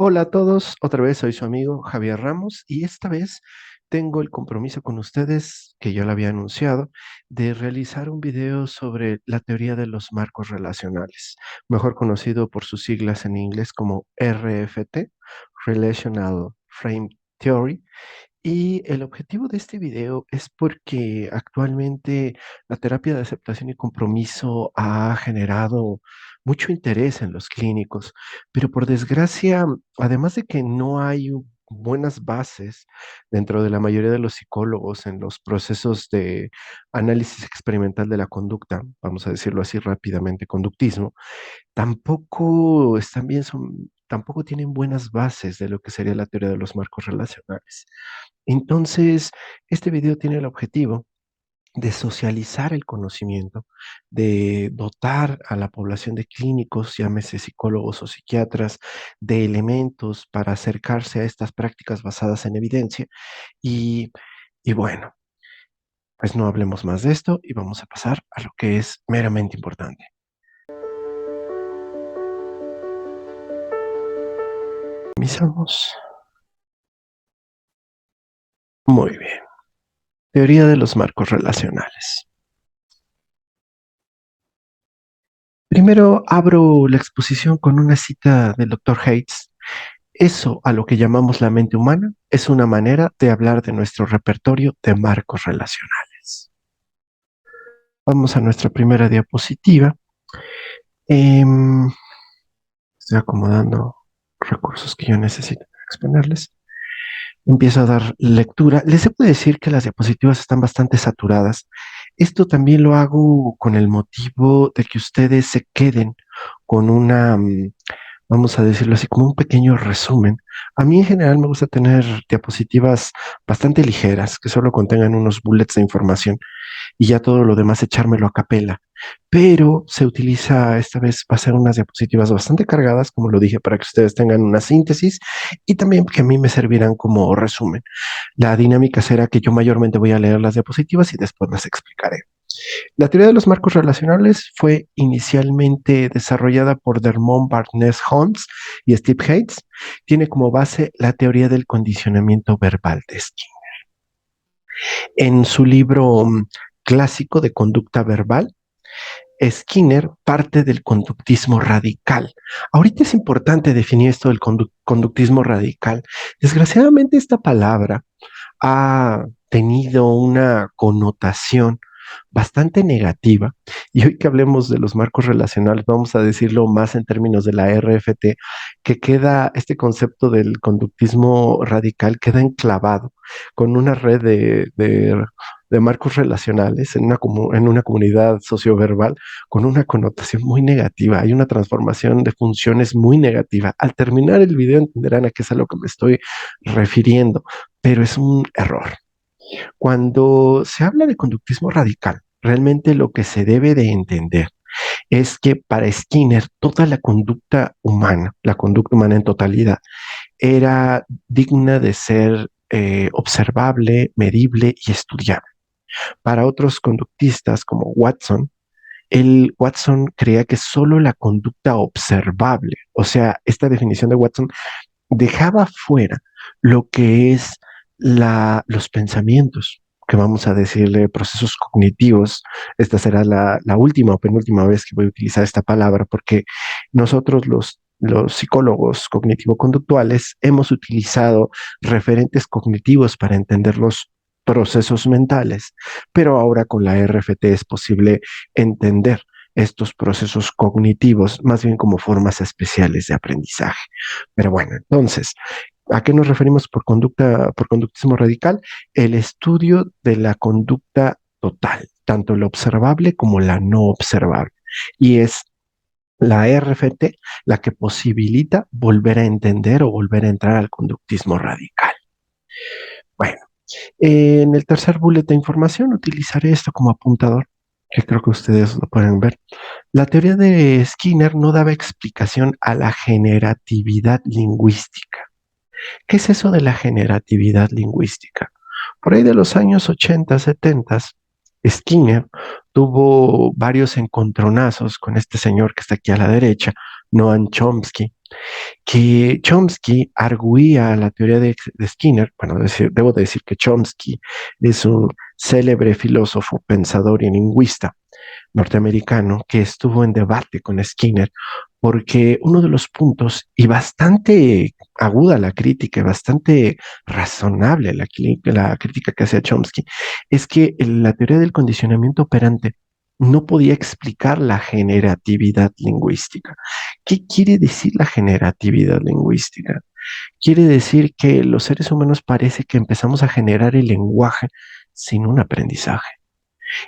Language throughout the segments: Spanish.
Hola a todos, otra vez soy su amigo Javier Ramos y esta vez tengo el compromiso con ustedes, que yo lo había anunciado, de realizar un video sobre la teoría de los marcos relacionales, mejor conocido por sus siglas en inglés como RFT, Relational Frame Theory. Y el objetivo de este video es porque actualmente la terapia de aceptación y compromiso ha generado mucho interés en los clínicos, pero por desgracia, además de que no hay buenas bases dentro de la mayoría de los psicólogos en los procesos de análisis experimental de la conducta, vamos a decirlo así rápidamente, conductismo, tampoco tienen buenas bases de lo que sería la teoría de los marcos relacionales. Entonces, este video tiene el objetivo de socializar el conocimiento, de dotar a la población de clínicos, llámese psicólogos o psiquiatras, de elementos para acercarse a estas prácticas basadas en evidencia. Y, y bueno, pues no hablemos más de esto y vamos a pasar a lo que es meramente importante. Comenzamos. Muy bien. Teoría de los marcos relacionales. Primero abro la exposición con una cita del doctor Hates. Eso a lo que llamamos la mente humana es una manera de hablar de nuestro repertorio de marcos relacionales. Vamos a nuestra primera diapositiva. Estoy acomodando recursos que yo necesito para exponerles. Empiezo a dar lectura. Les debo decir que las diapositivas están bastante saturadas. Esto también lo hago con el motivo de que ustedes se queden con vamos a decirlo así, como un pequeño resumen. A mí en general me gusta tener diapositivas bastante ligeras, que solo contengan unos bullets de información y ya todo lo demás echármelo a capela. Pero se utiliza, esta vez va a ser unas diapositivas bastante cargadas, como lo dije, para que ustedes tengan una síntesis y también que a mí me servirán como resumen. La dinámica será que yo mayormente voy a leer las diapositivas y después las explicaré. La teoría de los marcos relacionales fue inicialmente desarrollada por Dermot Barnes-Holmes y Steve Hates. Tiene como base la teoría del condicionamiento verbal de Skinner. En su libro clásico de conducta verbal, Skinner parte del conductismo radical. Ahorita es importante definir esto del conductismo radical. Desgraciadamente esta palabra ha tenido una connotación bastante negativa. Y hoy que hablemos de los marcos relacionales, vamos a decirlo más en términos de la RFT, que queda este concepto del conductismo radical, queda enclavado con una red de marcos relacionales en una comunidad socioverbal con una connotación muy negativa. Hay una transformación de funciones muy negativa. Al terminar el video entenderán a qué es a lo que me estoy refiriendo, pero es un error. Cuando se habla de conductismo radical, realmente lo que se debe de entender es que para Skinner toda la conducta humana en totalidad, era digna de ser observable, medible y estudiable. Para otros conductistas como Watson, Watson creía que solo la conducta observable, o sea, esta definición de Watson dejaba fuera lo que es los pensamientos, que vamos a decirle procesos cognitivos. Esta será la última o penúltima vez que voy a utilizar esta palabra, porque nosotros los psicólogos cognitivo-conductuales hemos utilizado referentes cognitivos para entender los procesos mentales, pero ahora con la RFT es posible entender estos procesos cognitivos más bien como formas especiales de aprendizaje. Pero bueno, entonces, ¿a qué nos referimos por conductismo radical? El estudio de la conducta total, tanto la observable como la no observable. Y es la RFT la que posibilita volver a entender o volver a entrar al conductismo radical. Bueno, en el tercer bullet de información utilizaré esto como apuntador, que creo que ustedes lo pueden ver. La teoría de Skinner no daba explicación a la generatividad lingüística. ¿Qué es eso de la generatividad lingüística? Por ahí de los años 80, 70, Skinner tuvo varios encontronazos con este señor que está aquí a la derecha, Noam Chomsky. que Chomsky arguía la teoría de Skinner. Bueno, debo decir que Chomsky es un célebre filósofo, pensador y lingüista norteamericano que estuvo en debate con Skinner porque uno de los puntos, y bastante aguda la crítica, bastante razonable la crítica que hacía Chomsky, es que la teoría del condicionamiento operante no podía explicar la generatividad lingüística. ¿Qué quiere decir la generatividad lingüística? Quiere decir que los seres humanos parece que empezamos a generar el lenguaje sin un aprendizaje.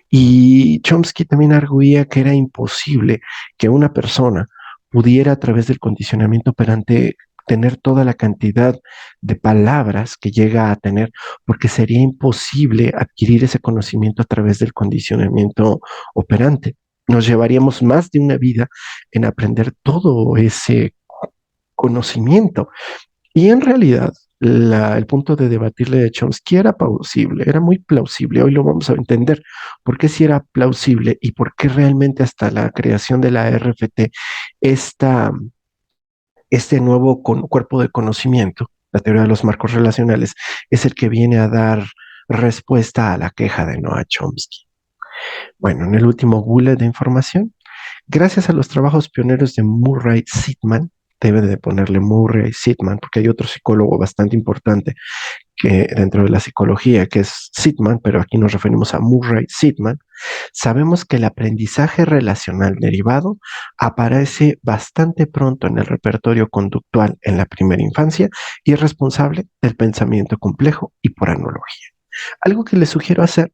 Y Chomsky también arguía que era imposible que una persona pudiera a través del condicionamiento operante tener toda la cantidad de palabras que llega a tener, porque sería imposible adquirir ese conocimiento a través del condicionamiento operante. Nos llevaríamos más de una vida en aprender todo ese conocimiento. Y en realidad, el punto de debatirle de Chomsky era plausible, era muy plausible. Hoy lo vamos a entender por qué sí era plausible y por qué realmente hasta la creación de la RFT, esta, este nuevo cuerpo de conocimiento, la teoría de los marcos relacionales, es el que viene a dar respuesta a la queja de Noah Chomsky. Bueno, en el último bullet de información, gracias a los trabajos pioneros de Murray Sittman, debe de ponerle Murray Sittman, porque hay otro psicólogo bastante importante que dentro de la psicología, que es Sittman, pero aquí nos referimos a Murray Sittman. Sabemos que el aprendizaje relacional derivado aparece bastante pronto en el repertorio conductual en la primera infancia y es responsable del pensamiento complejo y por analogía. Algo que les sugiero hacer,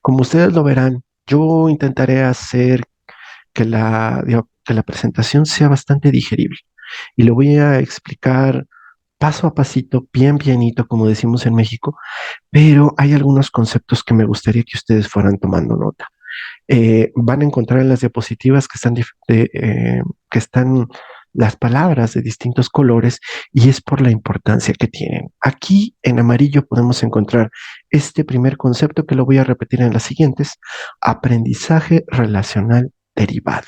como ustedes lo verán, yo intentaré hacer que la presentación sea bastante digerible y lo voy a explicar paso a pasito, bien pianito, como decimos en México, pero hay algunos conceptos que me gustaría que ustedes fueran tomando nota. Van a encontrar en las diapositivas que están las palabras de distintos colores y es por la importancia que tienen. Aquí en amarillo podemos encontrar este primer concepto que lo voy a repetir en las siguientes: aprendizaje relacional derivado.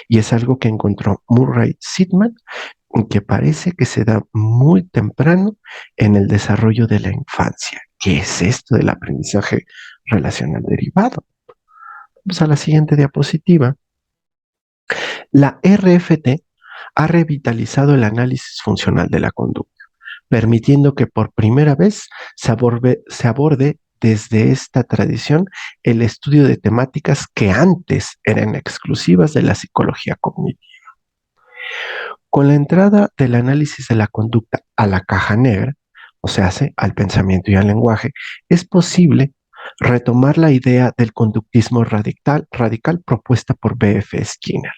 Y es algo que encontró Murray Sittman, que parece que se da muy temprano en el desarrollo de la infancia. ¿Qué es esto del aprendizaje relacional derivado? Vamos a la siguiente diapositiva. La RFT ha revitalizado el análisis funcional de la conducta, permitiendo que por primera vez se aborde desde esta tradición el estudio de temáticas que antes eran exclusivas de la psicología cognitiva. Con la entrada del análisis de la conducta a la caja negra, o sea, al pensamiento y al lenguaje, es posible retomar la idea del conductismo radical propuesta por B.F. Skinner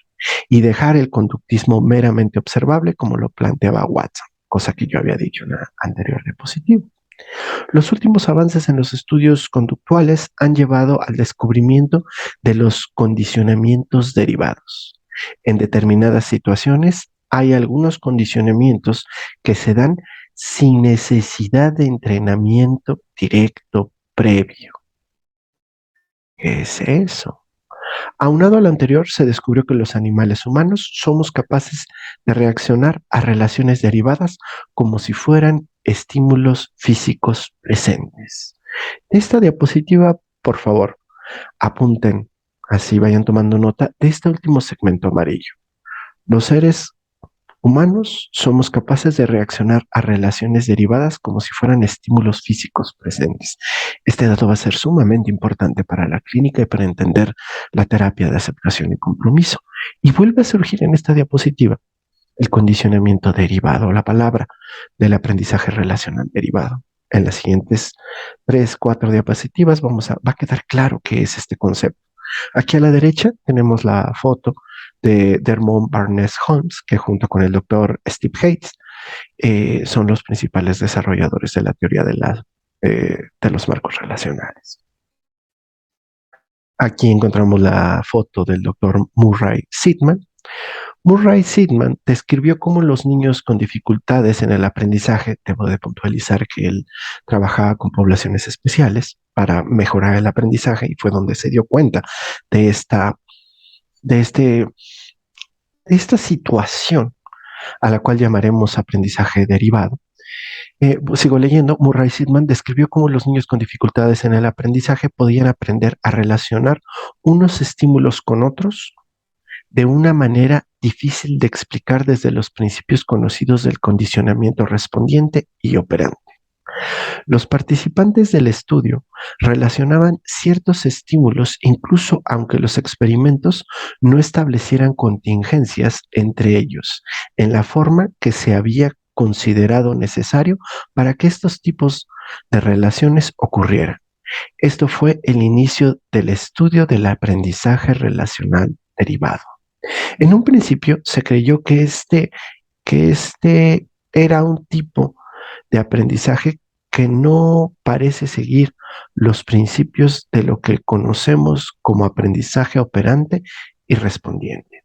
y dejar el conductismo meramente observable como lo planteaba Watson, cosa que yo había dicho en la anterior diapositiva. Los últimos avances en los estudios conductuales han llevado al descubrimiento de los condicionamientos derivados. En determinadas situaciones hay algunos condicionamientos que se dan sin necesidad de entrenamiento directo previo. ¿Qué es eso? Aunado a lo anterior, se descubrió que los animales humanos somos capaces de reaccionar a relaciones derivadas como si fueran estímulos físicos presentes. Esta diapositiva, por favor, apunten, así vayan tomando nota de este último segmento amarillo. Los seres humanos somos capaces de reaccionar a relaciones derivadas como si fueran estímulos físicos presentes. Este dato va a ser sumamente importante para la clínica y para entender la terapia de aceptación y compromiso. Y vuelve a surgir en esta diapositiva el condicionamiento derivado, la palabra del aprendizaje relacional derivado. En las siguientes 3, 4 diapositivas va a quedar claro qué es este concepto. Aquí a la derecha tenemos la foto de Dermot Barnes Holmes, que junto con el doctor Steve Hayes son los principales desarrolladores de la teoría de los marcos relacionales. Aquí encontramos la foto del doctor Murray Sittman. Murray Sittman describió cómo los niños con dificultades en el aprendizaje, debo de puntualizar que él trabajaba con poblaciones especiales para mejorar el aprendizaje y fue donde se dio cuenta de esta, de este, de esta situación a la cual llamaremos aprendizaje derivado. Sigo leyendo. Murray Sidman describió cómo los niños con dificultades en el aprendizaje podían aprender a relacionar unos estímulos con otros de una manera difícil de explicar desde los principios conocidos del condicionamiento respondiente y operante. Los participantes del estudio relacionaban ciertos estímulos incluso aunque los experimentos no establecieran contingencias entre ellos, en la forma que se había considerado necesario para que estos tipos de relaciones ocurrieran. Esto fue el inicio del estudio del aprendizaje relacional derivado. En un principio se creyó que este era un tipo de aprendizaje que no parece seguir los principios de lo que conocemos como aprendizaje operante y respondiente.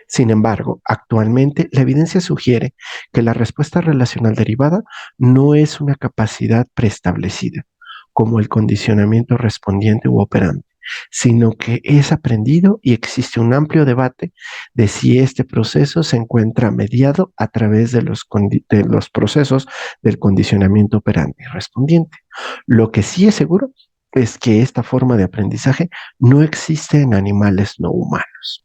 Sin embargo, actualmente la evidencia sugiere que la respuesta relacional derivada no es una capacidad preestablecida, como el condicionamiento respondiente u operante, sino que es aprendido y existe un amplio debate de si este proceso se encuentra mediado a través de los procesos del condicionamiento operante y respondiente. Lo que sí es seguro es que esta forma de aprendizaje no existe en animales no humanos.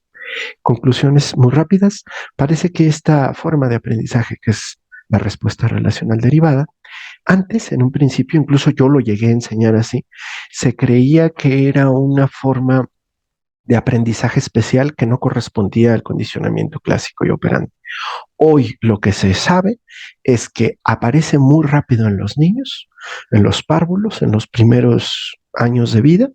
Conclusiones muy rápidas. Parece que esta forma de aprendizaje, que es la respuesta relacional derivada, antes, en un principio, incluso yo lo llegué a enseñar así, se creía que era una forma de aprendizaje especial que no correspondía al condicionamiento clásico y operante. Hoy lo que se sabe es que aparece muy rápido en los niños, en los párvulos, en los primeros años de vida,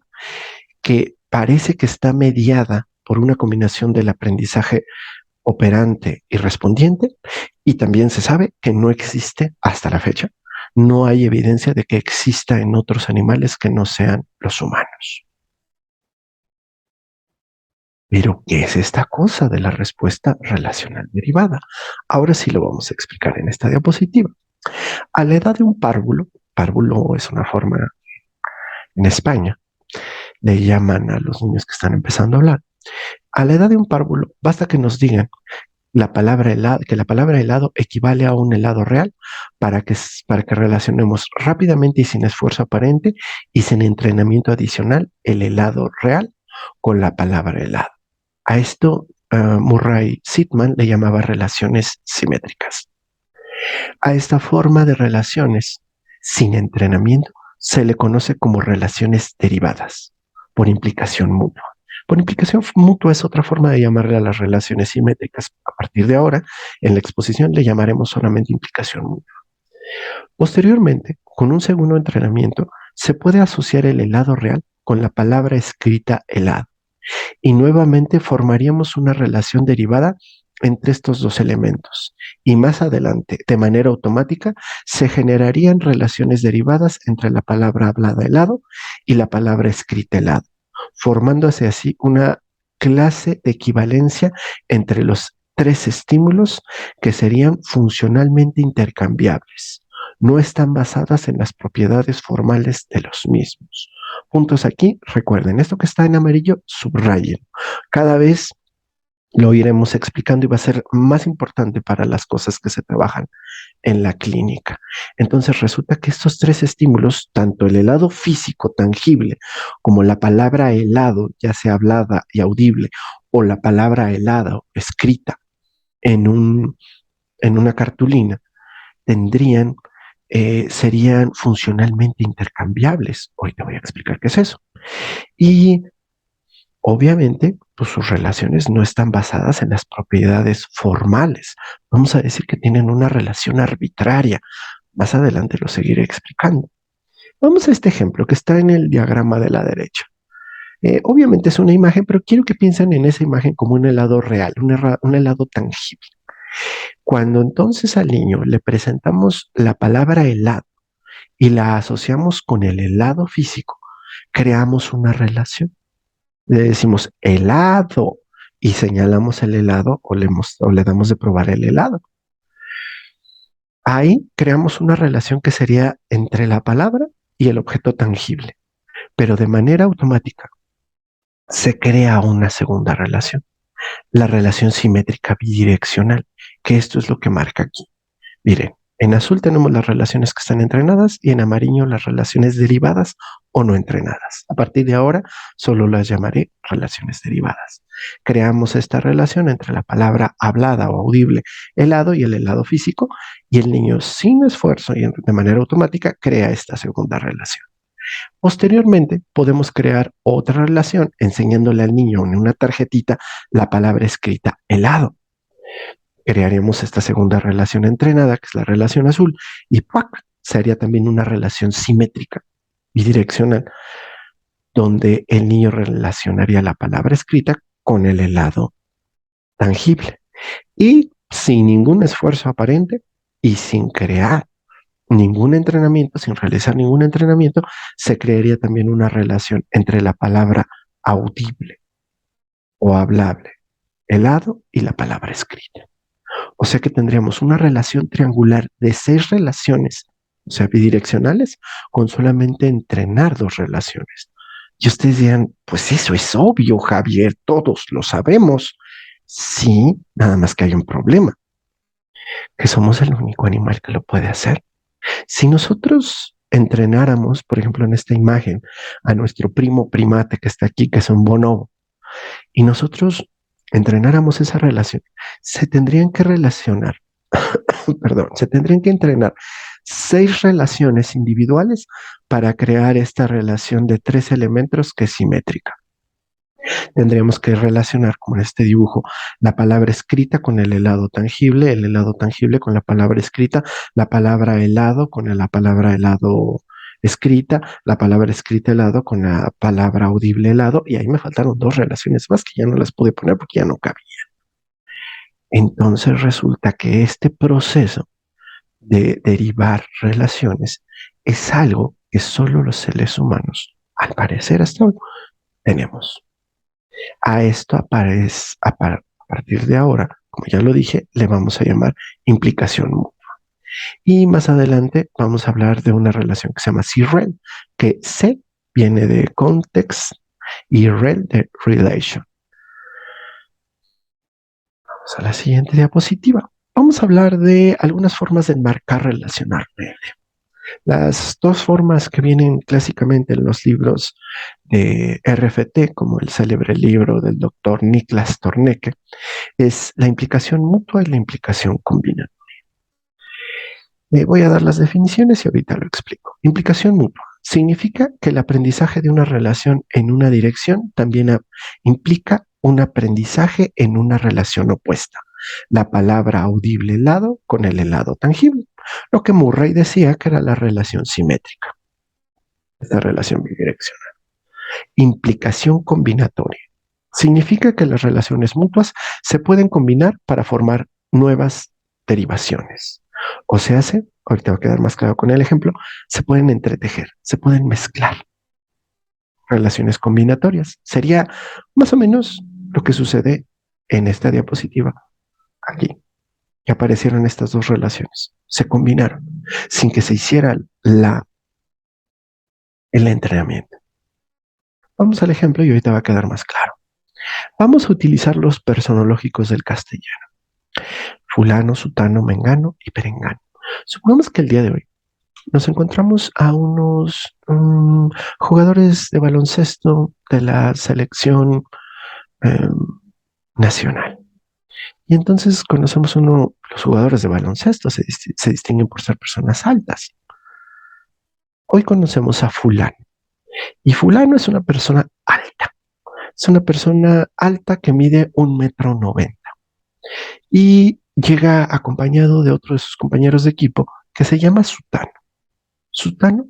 que parece que está mediada por una combinación del aprendizaje operante y respondiente, y también se sabe que no existe hasta la fecha. No hay evidencia de que exista en otros animales que no sean los humanos. Pero, ¿qué es esta cosa de la respuesta relacional derivada? Ahora sí lo vamos a explicar en esta diapositiva. A la edad de un párvulo es una forma en España, le llaman a los niños que están empezando a hablar. A la edad de un párvulo, basta que nos digan que la palabra helado equivale a un helado real para que relacionemos rápidamente y sin esfuerzo aparente y sin entrenamiento adicional el helado real con la palabra helado. A esto Murray Sidman le llamaba relaciones simétricas. A esta forma de relaciones sin entrenamiento se le conoce como relaciones derivadas por implicación mutua. Por implicación mutua es otra forma de llamarle a las relaciones simétricas. A partir de ahora, en la exposición le llamaremos solamente implicación mutua. Posteriormente, con un segundo entrenamiento, se puede asociar el helado real con la palabra escrita helado y nuevamente formaríamos una relación derivada entre estos dos elementos. Y más adelante, de manera automática, se generarían relaciones derivadas entre la palabra hablada helado y la palabra escrita helado, formándose así una clase de equivalencia entre los tres estímulos que serían funcionalmente intercambiables. No están basadas en las propiedades formales de los mismos. Puntos aquí, recuerden, esto que está en amarillo, subrayen. Cada vez lo iremos explicando y va a ser más importante para las cosas que se trabajan en la clínica. Entonces resulta que estos tres estímulos, tanto el helado físico tangible como la palabra helado, ya sea hablada y audible, o la palabra helado escrita en una cartulina, serían funcionalmente intercambiables. Hoy te voy a explicar qué es eso. Y obviamente, pues sus relaciones no están basadas en las propiedades formales. Vamos a decir que tienen una relación arbitraria. Más adelante lo seguiré explicando. Vamos a este ejemplo que está en el diagrama de la derecha. Obviamente es una imagen, pero quiero que piensen en esa imagen como un helado real, un helado tangible. Cuando entonces al niño le presentamos la palabra helado y la asociamos con el helado físico, creamos una relación. Le decimos helado y señalamos el helado o le damos de probar el helado. Ahí creamos una relación que sería entre la palabra y el objeto tangible, pero de manera automática se crea una segunda relación. la relación simétrica bidireccional, que esto es lo que marca aquí. Miren, en azul tenemos las relaciones que están entrenadas y en amarillo las relaciones derivadas o no entrenadas. A partir de ahora solo las llamaré relaciones derivadas. Creamos esta relación entre la palabra hablada o audible helado y el helado físico, y el niño sin esfuerzo y de manera automática crea esta segunda relación. Posteriormente, podemos crear otra relación enseñándole al niño en una tarjetita la palabra escrita helado. Crearemos esta segunda relación entrenada, que es la relación azul, y ¡puac! Se haría también una relación simétrica, bidireccional, donde el niño relacionaría la palabra escrita con el helado tangible. Y sin ningún esfuerzo aparente y sin crear ningún entrenamiento, sin realizar ningún entrenamiento, se crearía también una relación entre la palabra audible o hablable, helado, y la palabra escrita. O sea que tendríamos una relación triangular de 6 relaciones, o sea, bidireccionales, con solamente entrenar 2 relaciones. Y ustedes dirán, pues eso es obvio, Javier, todos lo sabemos. Sí, nada más que hay un problema, que somos el único animal que lo puede hacer. Si nosotros entrenáramos, por ejemplo, en esta imagen, a nuestro primo primate que está aquí, que es un bonobo, y nosotros entrenáramos esa relación, se tendrían que relacionar, perdón, se tendrían que entrenar 6 relaciones individuales para crear esta relación de 3 elementos que es simétrica. Tendríamos que relacionar, como en este dibujo, la palabra escrita con el helado tangible con la palabra escrita, la palabra helado con la palabra helado escrita, la palabra escrita helado con la palabra audible helado, y ahí me faltaron 2 relaciones más que ya no las pude poner porque ya no cabía. Entonces resulta que este proceso de derivar relaciones es algo que solo los seres humanos, al parecer hasta hoy, tenemos. A esto aparece, a partir de ahora, como ya lo dije, le vamos a llamar implicación mutua. Y más adelante vamos a hablar de una relación que se llama C-REL, que C viene de context y REL de relation. Vamos a la siguiente diapositiva. Vamos a hablar de algunas formas de enmarcar relacional. Las 2 formas que vienen clásicamente en los libros de RFT, como el célebre libro del doctor Niklas Torneke, es la implicación mutua y la implicación combinada. Voy a dar las definiciones y ahorita lo explico. Implicación mutua significa que el aprendizaje de una relación en una dirección también implica un aprendizaje en una relación opuesta. La palabra audible helado con el helado tangible, lo que Murray decía que era la relación simétrica, esta relación bidireccional. Implicación combinatoria significa que las relaciones mutuas se pueden combinar para formar nuevas derivaciones. O se hace, ahorita va a quedar más claro con el ejemplo, se pueden entretejer, se pueden mezclar. Relaciones combinatorias sería más o menos lo que sucede en esta diapositiva aquí, que aparecieron estas 2 relaciones, se combinaron sin que se hiciera el entrenamiento. Vamos al ejemplo y ahorita va a quedar más claro. Vamos a utilizar los personológicos del castellano. Fulano, sutano, mengano y perengano. Supongamos que el día de hoy nos encontramos a unos jugadores de baloncesto de la selección nacional. Y entonces conocemos los jugadores de baloncesto se distinguen por ser personas altas. Hoy conocemos a fulano. Y fulano es una persona alta. Es una persona alta que mide 1,90 m. Y llega acompañado de otro de sus compañeros de equipo que se llama Sutano. Sutano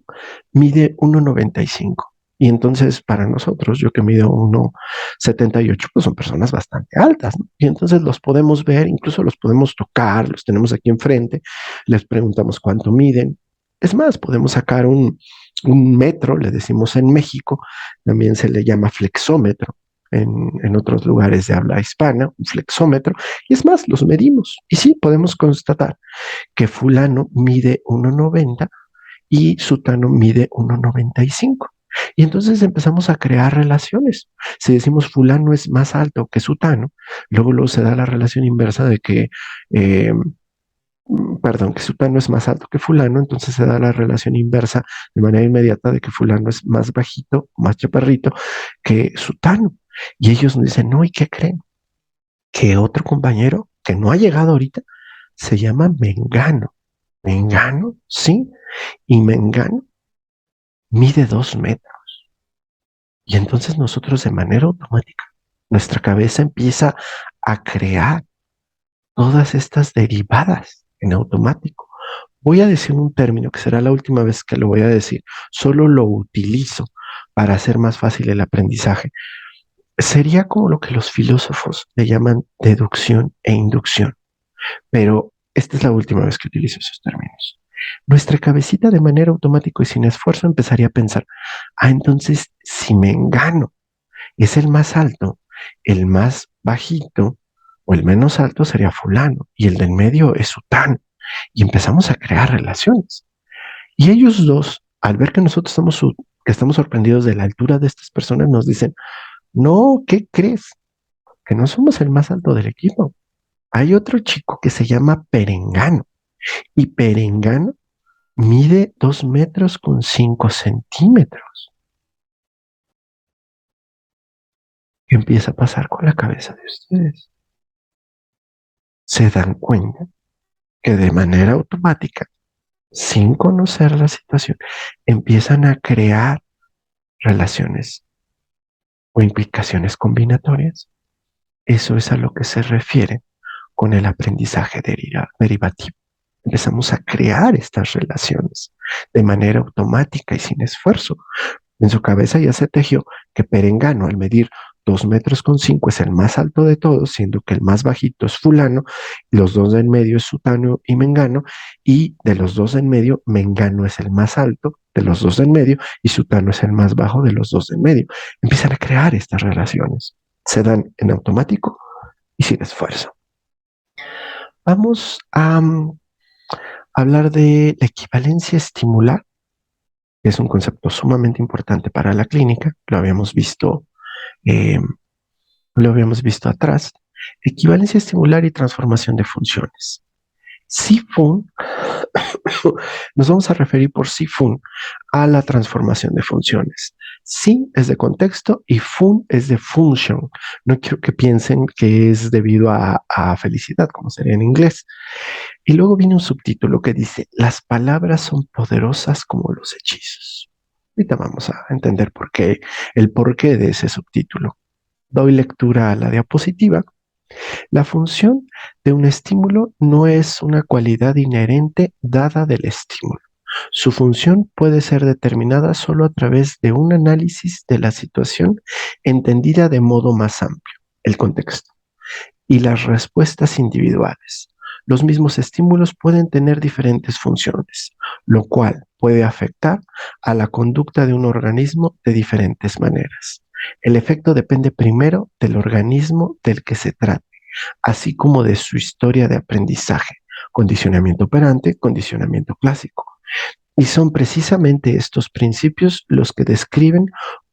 mide 1,95 m. Y entonces para nosotros, yo que mido 1,78, pues son personas bastante altas, ¿no? Y entonces los podemos ver, incluso los podemos tocar, los tenemos aquí enfrente, les preguntamos cuánto miden. Es más, podemos sacar un metro, le decimos en México, también se le llama flexómetro. En otros lugares de habla hispana, un flexómetro, y es más, los medimos. Y sí, podemos constatar que fulano mide 1,90 y sutano mide 1,95. Y entonces empezamos a crear relaciones. Si decimos fulano es más alto que sutano, luego se da la relación inversa de que, eh, perdón, que sutano es más alto que fulano, entonces se da la relación inversa de manera inmediata de que fulano es más bajito, más chaparrito que sutano. Y ellos nos dicen, no, ¿y qué creen? Que otro compañero que no ha llegado ahorita se llama Mengano. Mengano, sí, y Mengano mide 2 metros. Y entonces nosotros de manera automática, nuestra cabeza empieza a crear todas estas derivadas en automático. Voy a decir un término que será la última vez que lo voy a decir. Solo lo utilizo para hacer más fácil el aprendizaje. Sería como lo que los filósofos le llaman deducción e inducción. Pero esta es la última vez que utilizo esos términos. Nuestra cabecita de manera automática y sin esfuerzo empezaría a pensar, entonces si me engano es el más alto, el más bajito o el menos alto sería fulano y el del medio es sutano. Y empezamos a crear relaciones. Y ellos dos, al ver que nosotros que estamos sorprendidos de la altura de estas personas, nos dicen, no, ¿qué crees? Que no somos el más alto del equipo. Hay otro chico que se llama Perengano y Perengano mide 2 metros con 5 centímetros. ¿Qué empieza a pasar con la cabeza de ustedes? Se dan cuenta que de manera automática, sin conocer la situación, empiezan a crear relaciones o implicaciones combinatorias. Eso es a lo que se refiere con el aprendizaje derivativo. Empezamos a crear estas relaciones de manera automática y sin esfuerzo. En su cabeza ya se tejió que Perengano, al medir 2 metros con 5, es el más alto de todos, siendo que el más bajito es fulano, los dos de en medio es sutano y mengano, y de los dos de en medio, mengano es el más alto de los dos de en medio y sutano es el más bajo de los dos de en medio. Empiezan a crear estas relaciones. Se dan en automático y sin esfuerzo. Vamos a hablar de la equivalencia estimular, que es un concepto sumamente importante para la clínica. Eh, lo habíamos visto atrás. Equivalencia estimular y transformación de funciones. SIFUN, nos vamos a referir por SIFUN a la transformación de funciones. Si es de contexto y fun es de function. No quiero que piensen que es debido a felicidad, como sería en inglés. Y luego viene un subtítulo que dice, las palabras son poderosas como los hechizos. Ahorita vamos a entender el porqué de ese subtítulo. Doy lectura a la diapositiva. La función de un estímulo no es una cualidad inherente dada del estímulo. Su función puede ser determinada solo a través de un análisis de la situación entendida de modo más amplio, el contexto, y las respuestas individuales. Los mismos estímulos pueden tener diferentes funciones, lo cual puede afectar a la conducta de un organismo de diferentes maneras. El efecto depende primero del organismo del que se trate, así como de su historia de aprendizaje, condicionamiento operante, condicionamiento clásico. Y son precisamente estos principios los que describen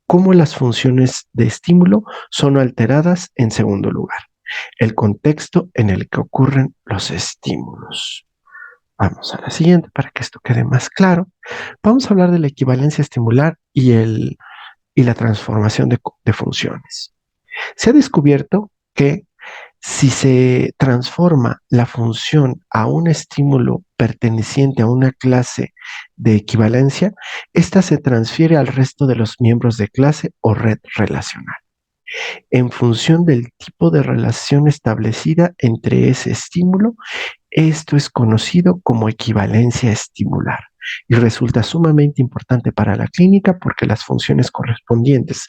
cómo las funciones de estímulo son alteradas en segundo lugar, el contexto en el que ocurren los estímulos. Vamos a la siguiente para que esto quede más claro. Vamos a hablar de la equivalencia estimular y la transformación de funciones. Se ha descubierto que si se transforma la función a un estímulo perteneciente a una clase de equivalencia, ésta se transfiere al resto de los miembros de clase o red relacional, en función del tipo de relación establecida entre ese estímulo. Esto es conocido como equivalencia estimular y resulta sumamente importante para la clínica porque las funciones correspondientes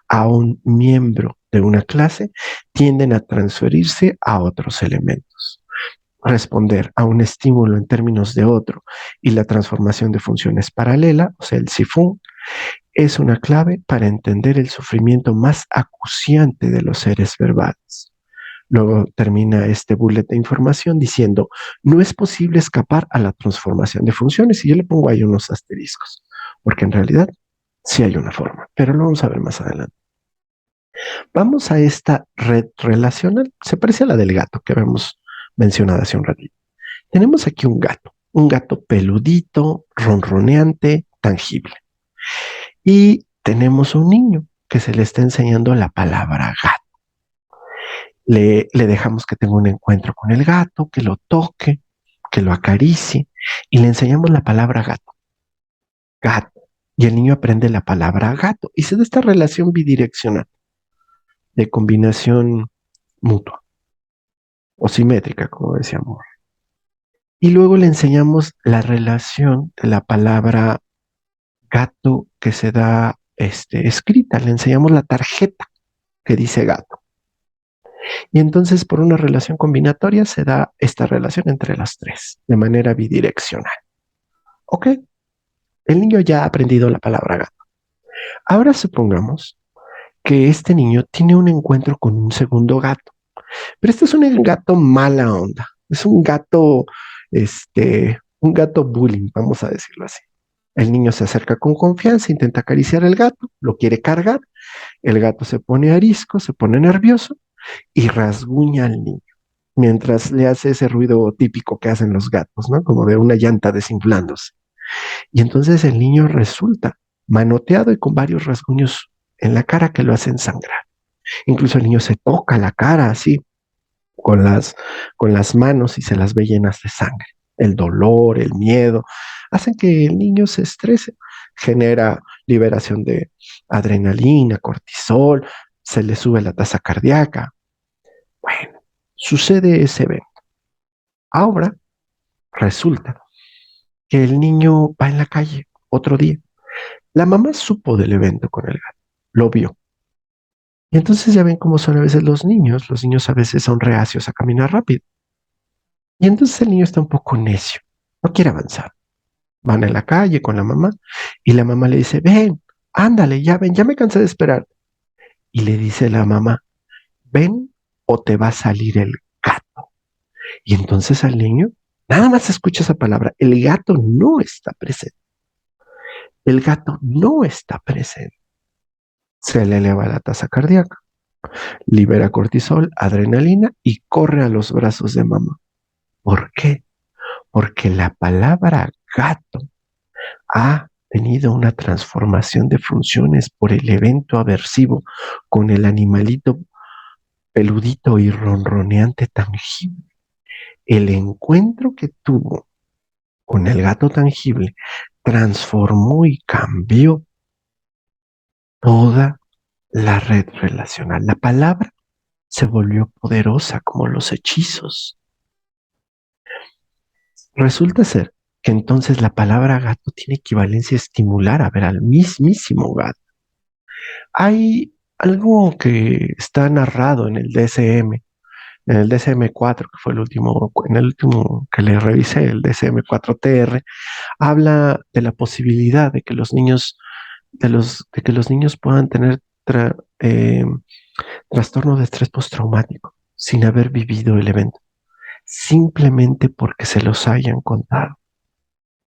a un miembro de una clase tienden a transferirse a otros elementos. Responder a un estímulo en términos de otro y la transformación de funciones paralela, o sea, el SIFUN, es una clave para entender el sufrimiento más acuciante de los seres verbales. Luego termina este bullet de información diciendo, no es posible escapar a la transformación de funciones. Y yo le pongo ahí unos asteriscos, porque en realidad Sí hay una forma, pero lo vamos a ver más adelante. Vamos a esta red relacional. Se parece a la del gato que habíamos mencionado hace un ratito. Tenemos aquí un gato peludito, ronroneante, tangible. Y tenemos un niño que se le está enseñando la palabra gato. Le dejamos que tenga un encuentro con el gato, que lo toque, que lo acaricie y le enseñamos la palabra gato, gato. Y el niño aprende la palabra gato y se da esta relación bidireccional de combinación mutua o simétrica, como decíamos. Y luego le enseñamos la relación de la palabra gato que se da escrita, le enseñamos la tarjeta que dice gato. Y entonces por una relación combinatoria se da esta relación entre las tres de manera bidireccional. ¿Ok? El niño ya ha aprendido la palabra gato. Ahora supongamos que este niño tiene un encuentro con un segundo gato, pero este es un gato mala onda. Es un gato bullying, vamos a decirlo así. El niño se acerca con confianza, intenta acariciar al gato, lo quiere cargar, el gato se pone arisco, se pone nervioso y rasguña al niño, mientras le hace ese ruido típico que hacen los gatos, ¿no? Como de una llanta desinflándose. Y entonces el niño resulta manoteado y con varios rasguños en la cara que lo hacen sangrar. Incluso el niño se toca la cara así con con las manos y se las ve llenas de sangre. El dolor, el miedo, hacen que el niño se estrese, genera liberación de adrenalina, cortisol, se le sube la tasa cardíaca. Bueno, sucede ese evento. Ahora resulta que el niño va en la calle otro día. La mamá supo del evento con el gato, lo vio. Y entonces ya ven cómo son a veces los niños a veces son reacios a caminar rápido. Y entonces el niño está un poco necio, no quiere avanzar. Van en la calle con la mamá y la mamá le dice, ven, ándale, ya ven, ya me cansé de esperar. Y le dice la mamá, ven o te va a salir el gato. Y entonces al niño nada más escucha esa palabra, el gato no está presente. El gato no está presente. Se le eleva la tasa cardíaca, libera cortisol, adrenalina y corre a los brazos de mamá. ¿Por qué? Porque la palabra gato ha tenido una transformación de funciones por el evento aversivo con el animalito peludito y ronroneante tangible. El encuentro que tuvo con el gato tangible transformó y cambió toda la red relacional. La palabra se volvió poderosa como los hechizos. Resulta ser que entonces la palabra gato tiene equivalencia estimular a ver al mismísimo gato. Hay algo que está narrado en el DSM-4, que fue en el último que le revisé, el DSM-4-TR, habla de la posibilidad de que los niños, de que los niños puedan tener trastorno de estrés postraumático sin haber vivido el evento, simplemente porque se los hayan contado,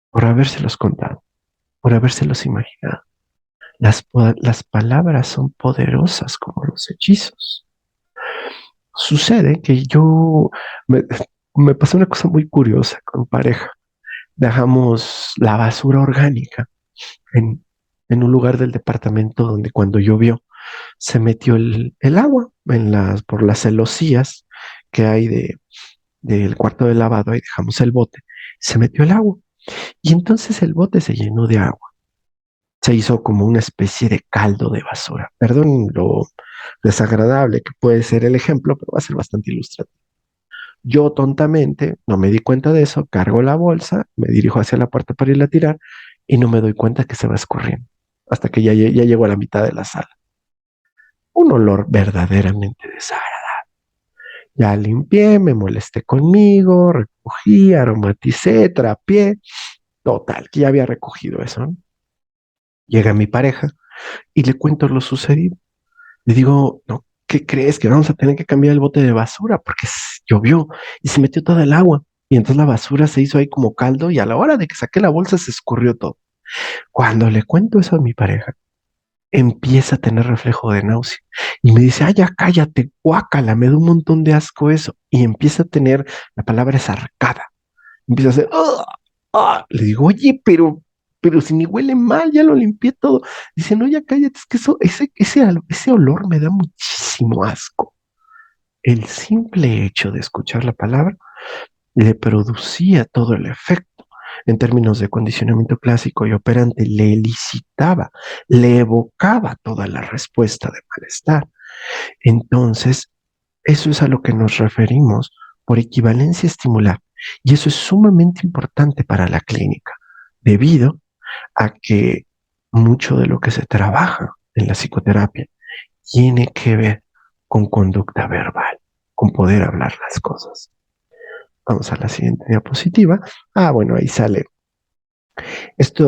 por habérselos contado, por habérselos imaginado. Las palabras son poderosas como los hechizos. Sucede que me, me pasó una cosa muy curiosa con pareja. Dejamos la basura orgánica en un lugar del departamento donde cuando llovió se metió el agua por las celosías que hay del cuarto de lavado, y dejamos el bote, se metió el agua y entonces el bote se llenó de agua, se hizo como una especie de caldo de basura. Perdón lo desagradable que puede ser el ejemplo, pero va a ser bastante ilustrativo. Yo tontamente no me di cuenta de eso, cargo la bolsa, me dirijo hacia la puerta para ir a tirar y no me doy cuenta que se va escurriendo hasta que ya llego a la mitad de la sala. Un olor verdaderamente desagradable. Ya limpié, me molesté conmigo, recogí, aromaticé, trapié. Total, que ya había recogido eso, ¿no? Llega mi pareja y le cuento lo sucedido. Le digo, no, ¿qué crees? Que vamos a tener que cambiar el bote de basura porque llovió y se metió toda el agua. Y entonces la basura se hizo ahí como caldo y a la hora de que saqué la bolsa se escurrió todo. Cuando le cuento eso a mi pareja, empieza a tener reflejo de náusea y me dice, ay, ya cállate, guácala, me da un montón de asco eso. Y empieza a tener, la palabra es arcada, empieza a hacer, "Ugh, ah". Le digo, oye, pero si ni huele mal, ya lo limpié todo. Dice, no, ya cállate, es que eso, ese olor me da muchísimo asco. El simple hecho de escuchar la palabra le producía todo el efecto. En términos de condicionamiento clásico y operante, le elicitaba, le evocaba toda la respuesta de malestar. Entonces, eso es a lo que nos referimos por equivalencia estimular. Y eso es sumamente importante para la clínica, debido a que mucho de lo que se trabaja en la psicoterapia tiene que ver con conducta verbal, con poder hablar las cosas. Vamos a la siguiente diapositiva. Ah, bueno, ahí sale. Esta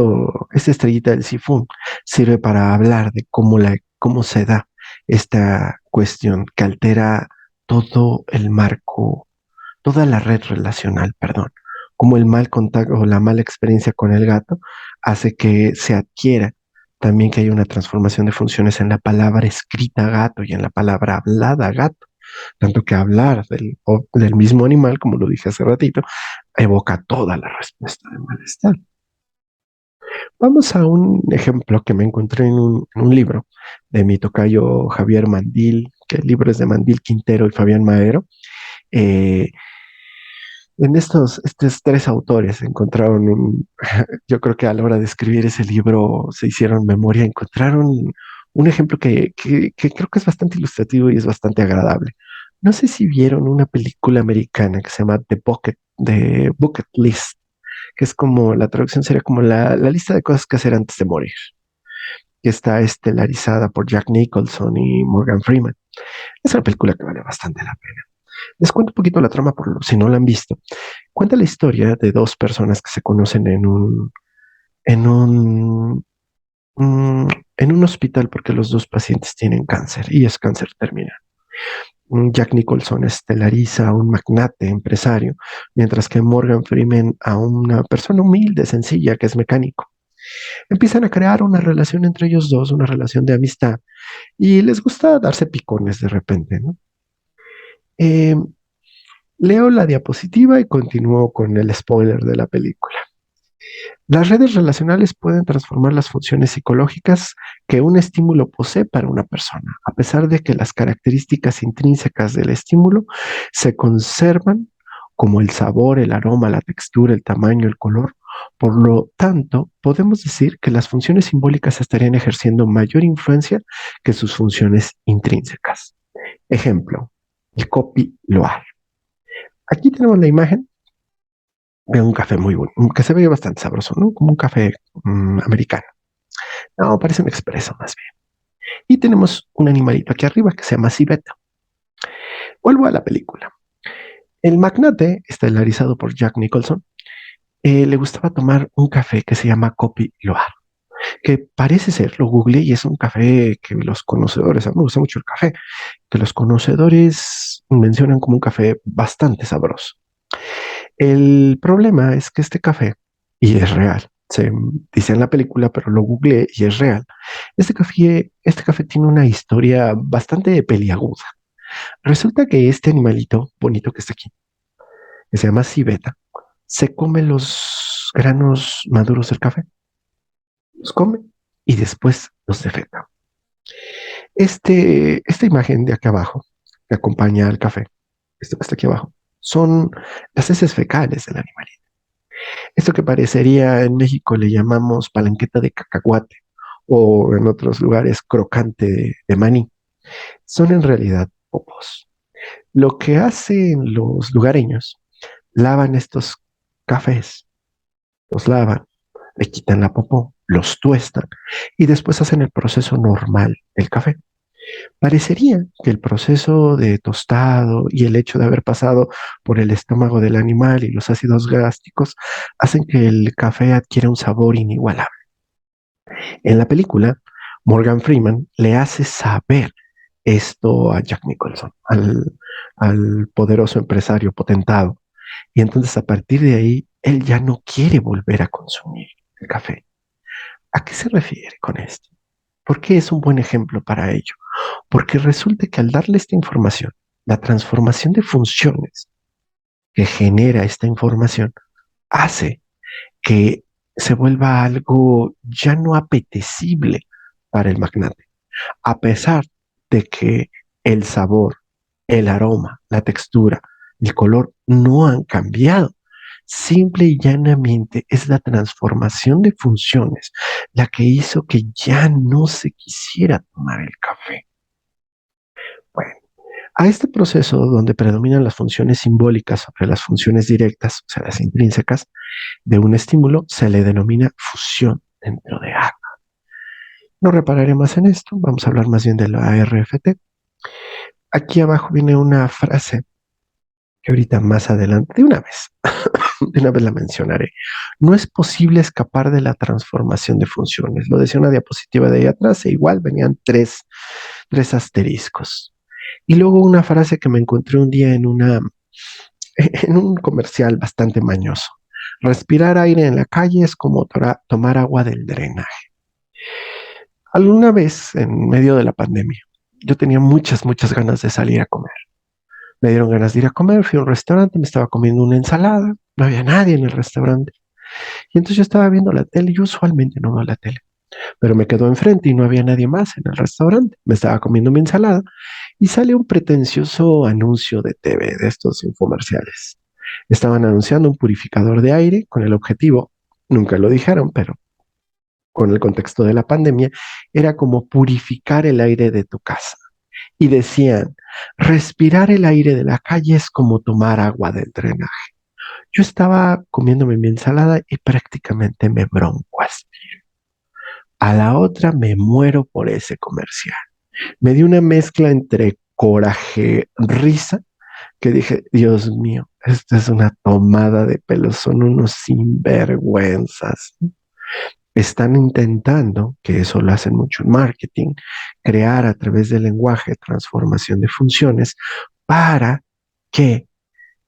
estrellita del sifón sirve para hablar de cómo se da esta cuestión que altera todo el marco, toda la red relacional, perdón, como el mal contacto o la mala experiencia con el gato hace que se adquiera también que hay una transformación de funciones en la palabra escrita gato y en la palabra hablada gato, tanto que hablar del mismo animal, como lo dije hace ratito, evoca toda la respuesta de malestar. Vamos a un ejemplo que me encontré en un libro de mi tocayo Javier Mandil, que el libro es de Mandil Quintero y Fabián Maero. Eh, en estos tres autores encontraron yo creo que a la hora de escribir ese libro se hicieron memoria, encontraron un ejemplo que creo que es bastante ilustrativo y es bastante agradable. No sé si vieron una película americana que se llama The Bucket List, que es como, la traducción sería como la lista de cosas que hacer antes de morir, que está estelarizada por Jack Nicholson y Morgan Freeman. Es una película que vale bastante la pena. Les cuento un poquito la trama si no la han visto. Cuenta la historia de dos personas que se conocen en un, mm, en un hospital porque los dos pacientes tienen cáncer y es cáncer terminal. Jack Nicholson estelariza a un magnate empresario, mientras que Morgan Freeman a una persona humilde, sencilla, que es mecánico. Empiezan a crear una relación entre ellos dos, una relación de amistad, y les gusta darse picones de repente, ¿no? Eh, Leo la diapositiva y continúo con el spoiler de la película. Las redes relacionales pueden transformar las funciones psicológicas que un estímulo posee para una persona, a pesar de que las características intrínsecas del estímulo se conservan como el sabor, el aroma, la textura, el tamaño, el color. Por lo tanto, podemos decir que las funciones simbólicas estarían ejerciendo mayor influencia que sus funciones intrínsecas. Ejemplo, el copy loar. Aquí tenemos la imagen de un café muy bueno, que se ve bastante sabroso, ¿no? Como un café americano. No, parece un expreso más bien. Y tenemos un animalito aquí arriba que se llama civeta. Vuelvo a la película. El magnate, estelarizado por Jack Nicholson, le gustaba tomar un café que se llama Kopi Loa, que parece ser, lo googleé y es un café que los conocedores, a mí me gusta mucho el café, que los conocedores mencionan como un café bastante sabroso. El problema es que este café, y es real, se dice en la película, pero lo googleé y es real. Este café tiene una historia bastante peliaguda. Resulta que este animalito bonito que está aquí, que se llama civeta, se come los granos maduros del café, los come y después los defeca. Esta imagen de acá abajo, que acompaña al café, esto que está aquí abajo, son las heces fecales del animalito. Esto que parecería en México le llamamos palanqueta de cacahuate o en otros lugares crocante de maní. Son en realidad popos. Lo que hacen los lugareños, lavan estos cafés, los lavan, le quitan la popó, los tuestan y después hacen el proceso normal del café. Parecería que el proceso de tostado y el hecho de haber pasado por el estómago del animal y los ácidos gástricos hacen que el café adquiera un sabor inigualable. En la película, Morgan Freeman le hace saber esto a Jack Nicholson, al poderoso empresario potentado. Y entonces a partir de ahí, él ya no quiere volver a consumir el café. ¿A qué se refiere con esto? ¿Por qué es un buen ejemplo para ello? Porque resulta que al darle esta información, la transformación de funciones que genera esta información hace que se vuelva algo ya no apetecible para el magnate, a pesar de que el sabor, el aroma, la textura, el color no han cambiado. Simple y llanamente es la transformación de funciones la que hizo que ya no se quisiera tomar el café. Bueno, a este proceso donde predominan las funciones simbólicas sobre las funciones directas, o sea, las intrínsecas, de un estímulo se le denomina fusión dentro de A. No repararé más en esto, vamos a hablar más bien de la ARFT. Aquí abajo viene una frase que ahorita más adelante, de una vez la mencionaré. No es posible escapar de la transformación de funciones. Lo decía una diapositiva de ahí atrás e igual venían tres asteriscos. Y luego una frase que me encontré un día en un comercial bastante mañoso. Respirar aire en la calle es como tomar agua del drenaje. Alguna vez, en medio de la pandemia, yo tenía muchas ganas de salir a comer. Me dieron ganas de ir a comer, fui a un restaurante, me estaba comiendo una ensalada, no había nadie en el restaurante. Y entonces yo estaba viendo la tele, yo usualmente no veo la tele, pero me quedó enfrente y no había nadie más en el restaurante. Me estaba comiendo mi ensalada y sale un pretencioso anuncio de TV, de estos infomerciales. Estaban anunciando un purificador de aire con el objetivo, nunca lo dijeron, pero con el contexto de la pandemia, era como purificar el aire de tu casa. Y decían, respirar el aire de la calle es como tomar agua del drenaje. Yo estaba comiéndome mi ensalada y prácticamente me bronco así. A la otra me muero por ese comercial. Me dio una mezcla entre coraje, risa, que dije, Dios mío, esto es una tomada de pelo, son unos sinvergüenzas. Están intentando, que eso lo hacen mucho en marketing, crear a través del lenguaje transformación de funciones para que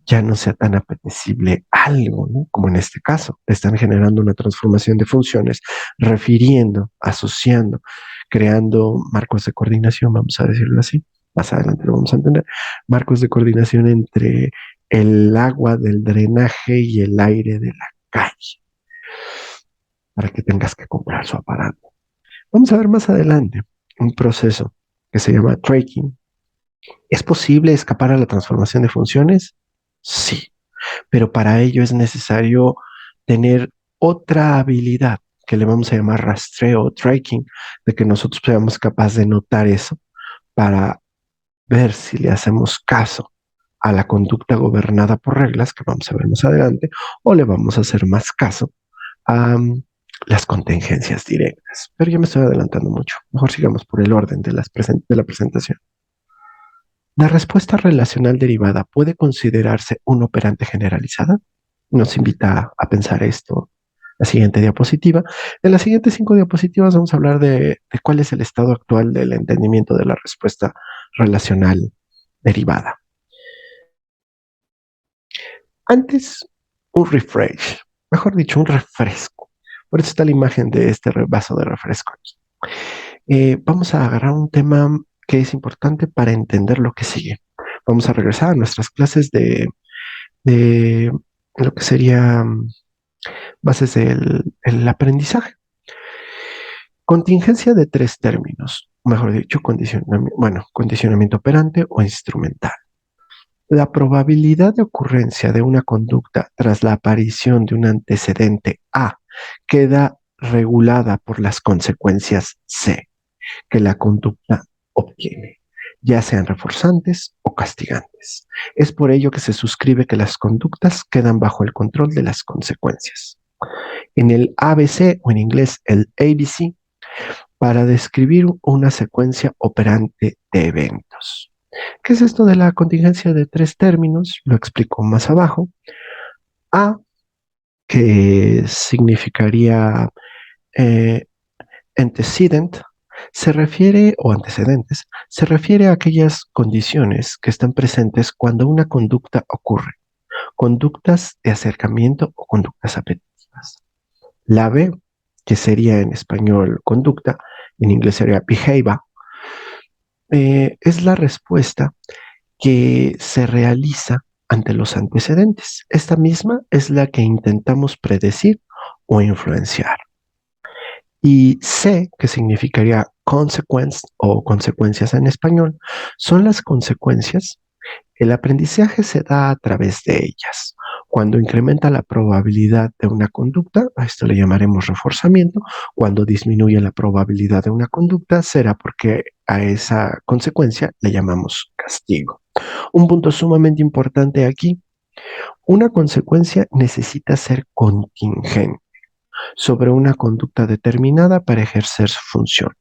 ya no sea tan apetecible algo, ¿no? Como en este caso, están generando una transformación de funciones, refiriendo, asociando, creando marcos de coordinación, vamos a decirlo así, más adelante lo vamos a entender, marcos de coordinación entre el agua del drenaje y el aire de la calle, para que tengas que comprar su aparato. Vamos a ver más adelante un proceso que se llama tracking. ¿Es posible escapar a la transformación de funciones? Sí, pero para ello es necesario tener otra habilidad que le vamos a llamar rastreo o tracking, de que nosotros seamos capaces de notar eso para ver si le hacemos caso a la conducta gobernada por reglas, que vamos a ver más adelante, o le vamos a hacer más caso a las contingencias directas. Pero ya me estoy adelantando mucho. Mejor sigamos por el orden de, de la presentación. ¿La respuesta relacional derivada puede considerarse un operante generalizada? Nos invita a pensar esto la siguiente diapositiva. En las siguientes 5 diapositivas vamos a hablar de cuál es el estado actual del entendimiento de la respuesta relacional derivada. Antes, un refresh, mejor dicho, un refresco. Por eso está la imagen de este vaso de refresco aquí. Vamos a agarrar un tema que es importante para entender lo que sigue. Vamos a regresar a nuestras clases de lo que sería bases del aprendizaje. Contingencia de 3 términos, mejor dicho, condicionamiento operante o instrumental. La probabilidad de ocurrencia de una conducta tras la aparición de un antecedente A queda regulada por las consecuencias C que la conducta obtiene, ya sean reforzantes o castigantes. Es por ello que se suscribe que las conductas quedan bajo el control de las consecuencias. En el ABC o en inglés el ABC, para describir una secuencia operante de eventos. ¿Qué es esto de la contingencia de 3 términos? Lo explico más abajo. A, que significaría eh, antecedent, se refiere, o antecedentes, se refiere a aquellas condiciones que están presentes cuando una conducta ocurre, conductas de acercamiento o conductas apetitivas. La B, que sería en español conducta, en inglés sería behavior, es la respuesta que se realiza ante los antecedentes. Esta misma es la que intentamos predecir o influenciar. Y C, que significaría consequence o consecuencias en español, son las consecuencias. El aprendizaje se da a través de ellas. Cuando incrementa la probabilidad de una conducta, a esto le llamaremos reforzamiento. Cuando disminuye la probabilidad de una conducta, será porque a esa consecuencia le llamamos castigo. Un punto sumamente importante aquí, una consecuencia necesita ser contingente sobre una conducta determinada para ejercer su función.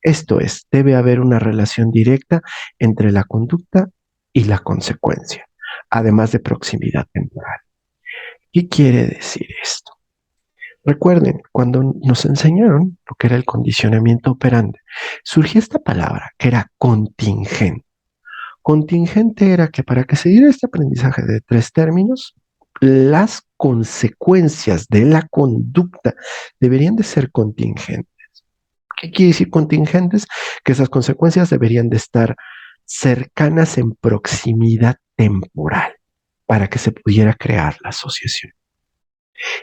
Esto es, debe haber una relación directa entre la conducta y la consecuencia, además de proximidad temporal. ¿Qué quiere decir esto? Recuerden, cuando nos enseñaron lo que era el condicionamiento operante, surgió esta palabra que era contingente. Contingente era que para que se diera este aprendizaje de tres términos, las consecuencias de la conducta deberían de ser contingentes. ¿Qué quiere decir contingentes? Que esas consecuencias deberían de estar cercanas en proximidad temporal para que se pudiera crear la asociación.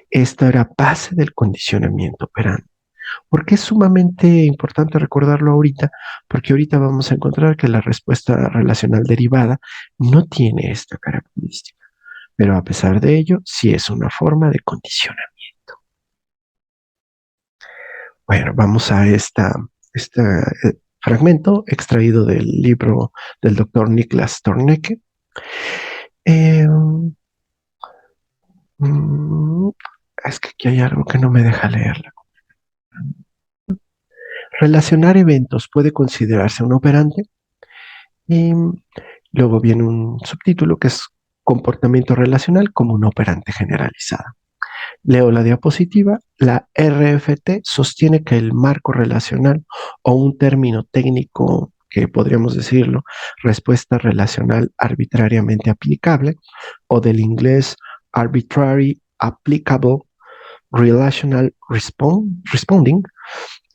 Esta era base del condicionamiento operante. ¿Por qué es sumamente importante recordarlo ahorita? Porque ahorita vamos a encontrar que la respuesta relacional derivada no tiene esta característica, pero a pesar de ello, sí es una forma de condicionamiento. Bueno, vamos a este fragmento extraído del libro del doctor Niklas Torneke. Eh, mm, es que aquí hay algo que no me deja leerla. Relacionar eventos puede considerarse un operante. Y luego viene un subtítulo que es comportamiento relacional como una operante generalizada. Leo la diapositiva. La RFT sostiene que el marco relacional o un término técnico que podríamos decirlo, respuesta relacional arbitrariamente aplicable o del inglés arbitrary applicable relational responding,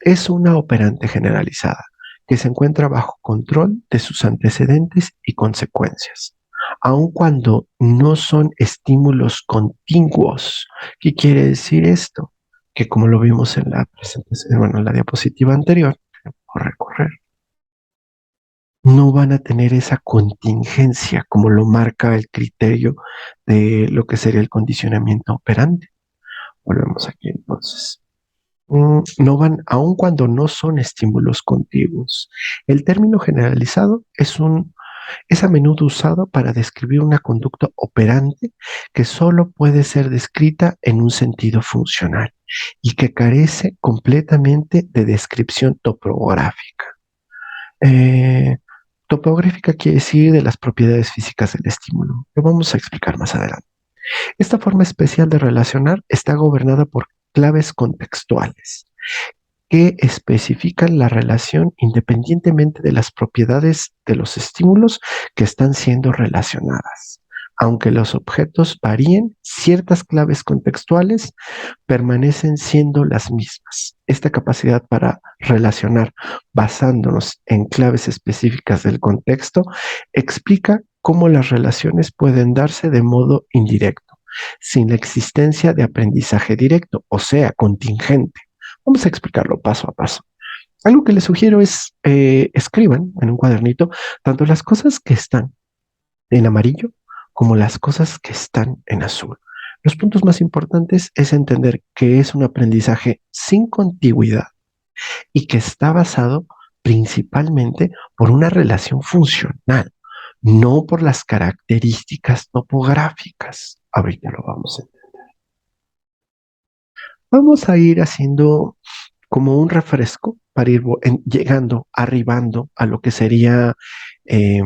es una operante generalizada que se encuentra bajo control de sus antecedentes y consecuencias, aun cuando no son estímulos continuos. ¿Qué quiere decir esto? Que como lo vimos en la presentación, bueno, en la diapositiva anterior, por recorrer, no van a tener esa contingencia como lo marca el criterio de lo que sería el condicionamiento operante. Volvemos aquí entonces. No van, aun cuando no son estímulos contiguos. El término generalizado es a menudo usado para describir una conducta operante que solo puede ser descrita en un sentido funcional y que carece completamente de descripción topográfica. Eh, Topográfica quiere decir de las propiedades físicas del estímulo. Lo vamos a explicar más adelante. Esta forma especial de relacionar está gobernada por claves contextuales que especifican la relación independientemente de las propiedades de los estímulos que están siendo relacionadas. Aunque los objetos varíen, ciertas claves contextuales permanecen siendo las mismas. Esta capacidad para relacionar basándonos en claves específicas del contexto explica cómo las relaciones pueden darse de modo indirecto, sin la existencia de aprendizaje directo, o sea, contingente. Vamos a explicarlo paso a paso. Algo que les sugiero es escriban en un cuadernito tanto las cosas que están en amarillo como las cosas que están en azul. Los puntos más importantes es entender que es un aprendizaje sin contigüidad y que está basado principalmente por una relación funcional, no por las características topográficas. Ahorita lo vamos a entender. Vamos a ir haciendo como un refresco para ir llegando, arribando eh,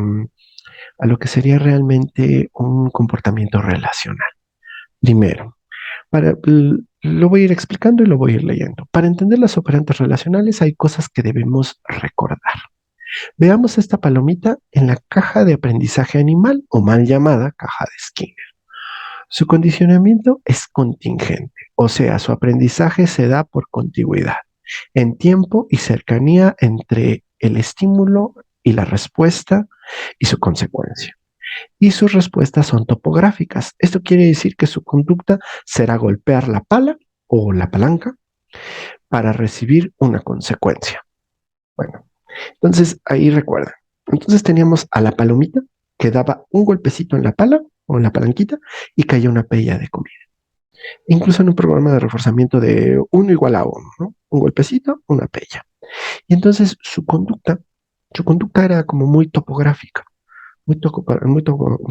a lo que sería realmente un comportamiento relacional. Primero, lo voy a ir explicando y lo voy a ir leyendo. Para entender las operantes relacionales hay cosas que debemos recordar. Veamos esta palomita en la caja de aprendizaje animal o mal llamada caja de Skinner. Su condicionamiento es contingente, o sea, su aprendizaje se da por contigüidad. en tiempo y cercanía entre el estímulo y la respuesta y su consecuencia. Y sus respuestas son topográficas. Esto quiere decir que su conducta será golpear la pala o la palanca para recibir una consecuencia. Bueno, entonces ahí recuerden. Entonces teníamos a la palomita que daba un golpecito en la pala o en la palanquita y caía una pella de comida. Incluso en un programa de reforzamiento de uno igual a uno, ¿no? Un golpecito, una pella. Y entonces su conducta era como muy topográfica,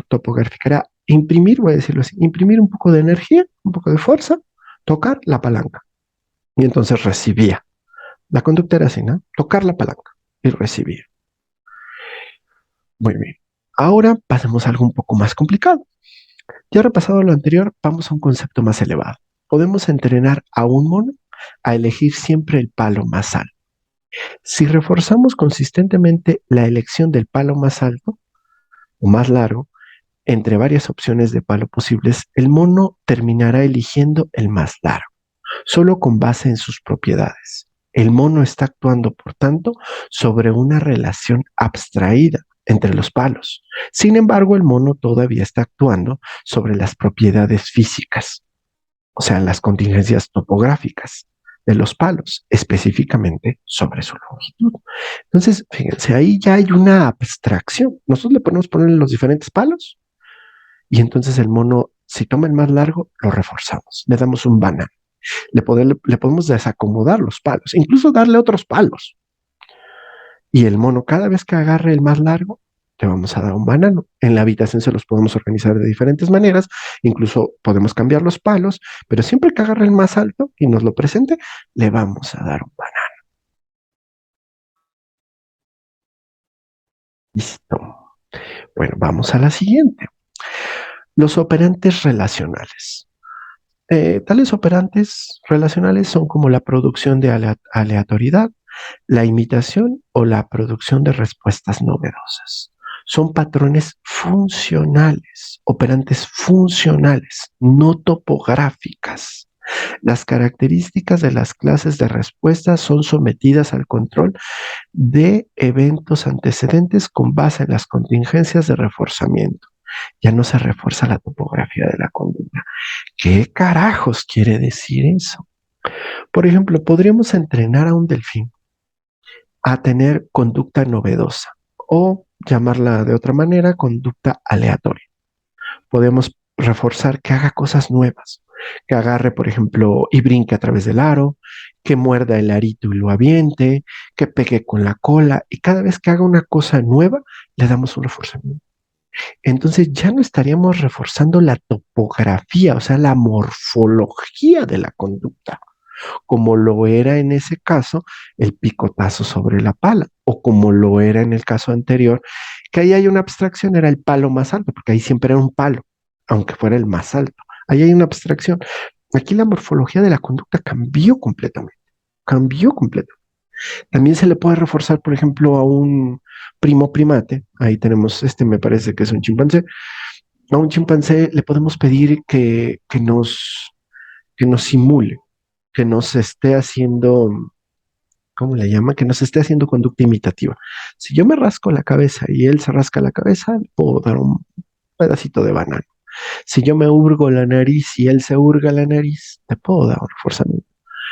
topográfica. Era imprimir, voy a decirlo así, imprimir un poco de energía, un poco de fuerza, tocar la palanca. Y entonces recibía. La conducta era así, ¿no? Tocar la palanca y recibir. Muy bien. Ahora pasemos a algo un poco más complicado. Ya repasado lo anterior, vamos a un concepto más elevado. Podemos entrenar a un mono a elegir siempre el palo más alto. Si reforzamos consistentemente la elección del palo más alto o más largo, entre varias opciones de palo posibles, el mono terminará eligiendo el más largo, solo con base en sus propiedades. El mono está actuando, por tanto, sobre una relación abstraída entre los palos. Sin embargo, el mono todavía está actuando sobre las propiedades físicas, o sea, las contingencias topográficas de los palos, específicamente sobre su longitud. Entonces, fíjense, ahí ya hay una abstracción. Nosotros le podemos poner los diferentes palos y entonces el mono, si toma el más largo, lo reforzamos, le damos un banano. Le podemos desacomodar los palos, incluso darle otros palos. Y el mono, cada vez que agarre el más largo, le vamos a dar un banano. En la habitación se los podemos organizar de diferentes maneras, incluso podemos cambiar los palos, pero siempre que agarre el más alto y nos lo presente, le vamos a dar un banano. Listo. Bueno, vamos a la siguiente. Los operantes relacionales. Tales operantes relacionales son como la producción de aleatoriedad, la imitación o la producción de respuestas novedosas. Son patrones funcionales, operantes funcionales, no topográficas. Las características de las clases de respuesta son sometidas al control de eventos antecedentes con base en las contingencias de reforzamiento. Ya no se refuerza la topografía de la conducta. ¿Qué carajos quiere decir eso? Por ejemplo, podríamos entrenar a un delfín a tener conducta novedosa o llamarla de otra manera, conducta aleatoria. Podemos reforzar que haga cosas nuevas, que agarre, por ejemplo, y brinque a través del aro, que muerda el arito y lo aviente, que pegue con la cola, y cada vez que haga una cosa nueva, le damos un reforzamiento. Entonces ya no estaríamos reforzando la topografía, o sea, la morfología de la conducta, como lo era en ese caso el picotazo sobre la pala, o como lo era en el caso anterior, que ahí hay una abstracción, era el palo más alto, porque ahí siempre era un palo, aunque fuera el más alto. Ahí hay una abstracción. Aquí la morfología de la conducta cambió completamente, cambió completamente. También se le puede reforzar, por ejemplo, a un primo primate, ahí tenemos, este me parece que es un chimpancé, a un chimpancé le podemos pedir que nos simule, que nos esté haciendo, ¿cómo le llama? Que nos esté haciendo conducta imitativa. Si yo me rasco la cabeza y él se rasca la cabeza, le puedo dar un pedacito de banano. Si yo me hurgo la nariz y él se hurga la nariz, te puedo dar un reforzamiento.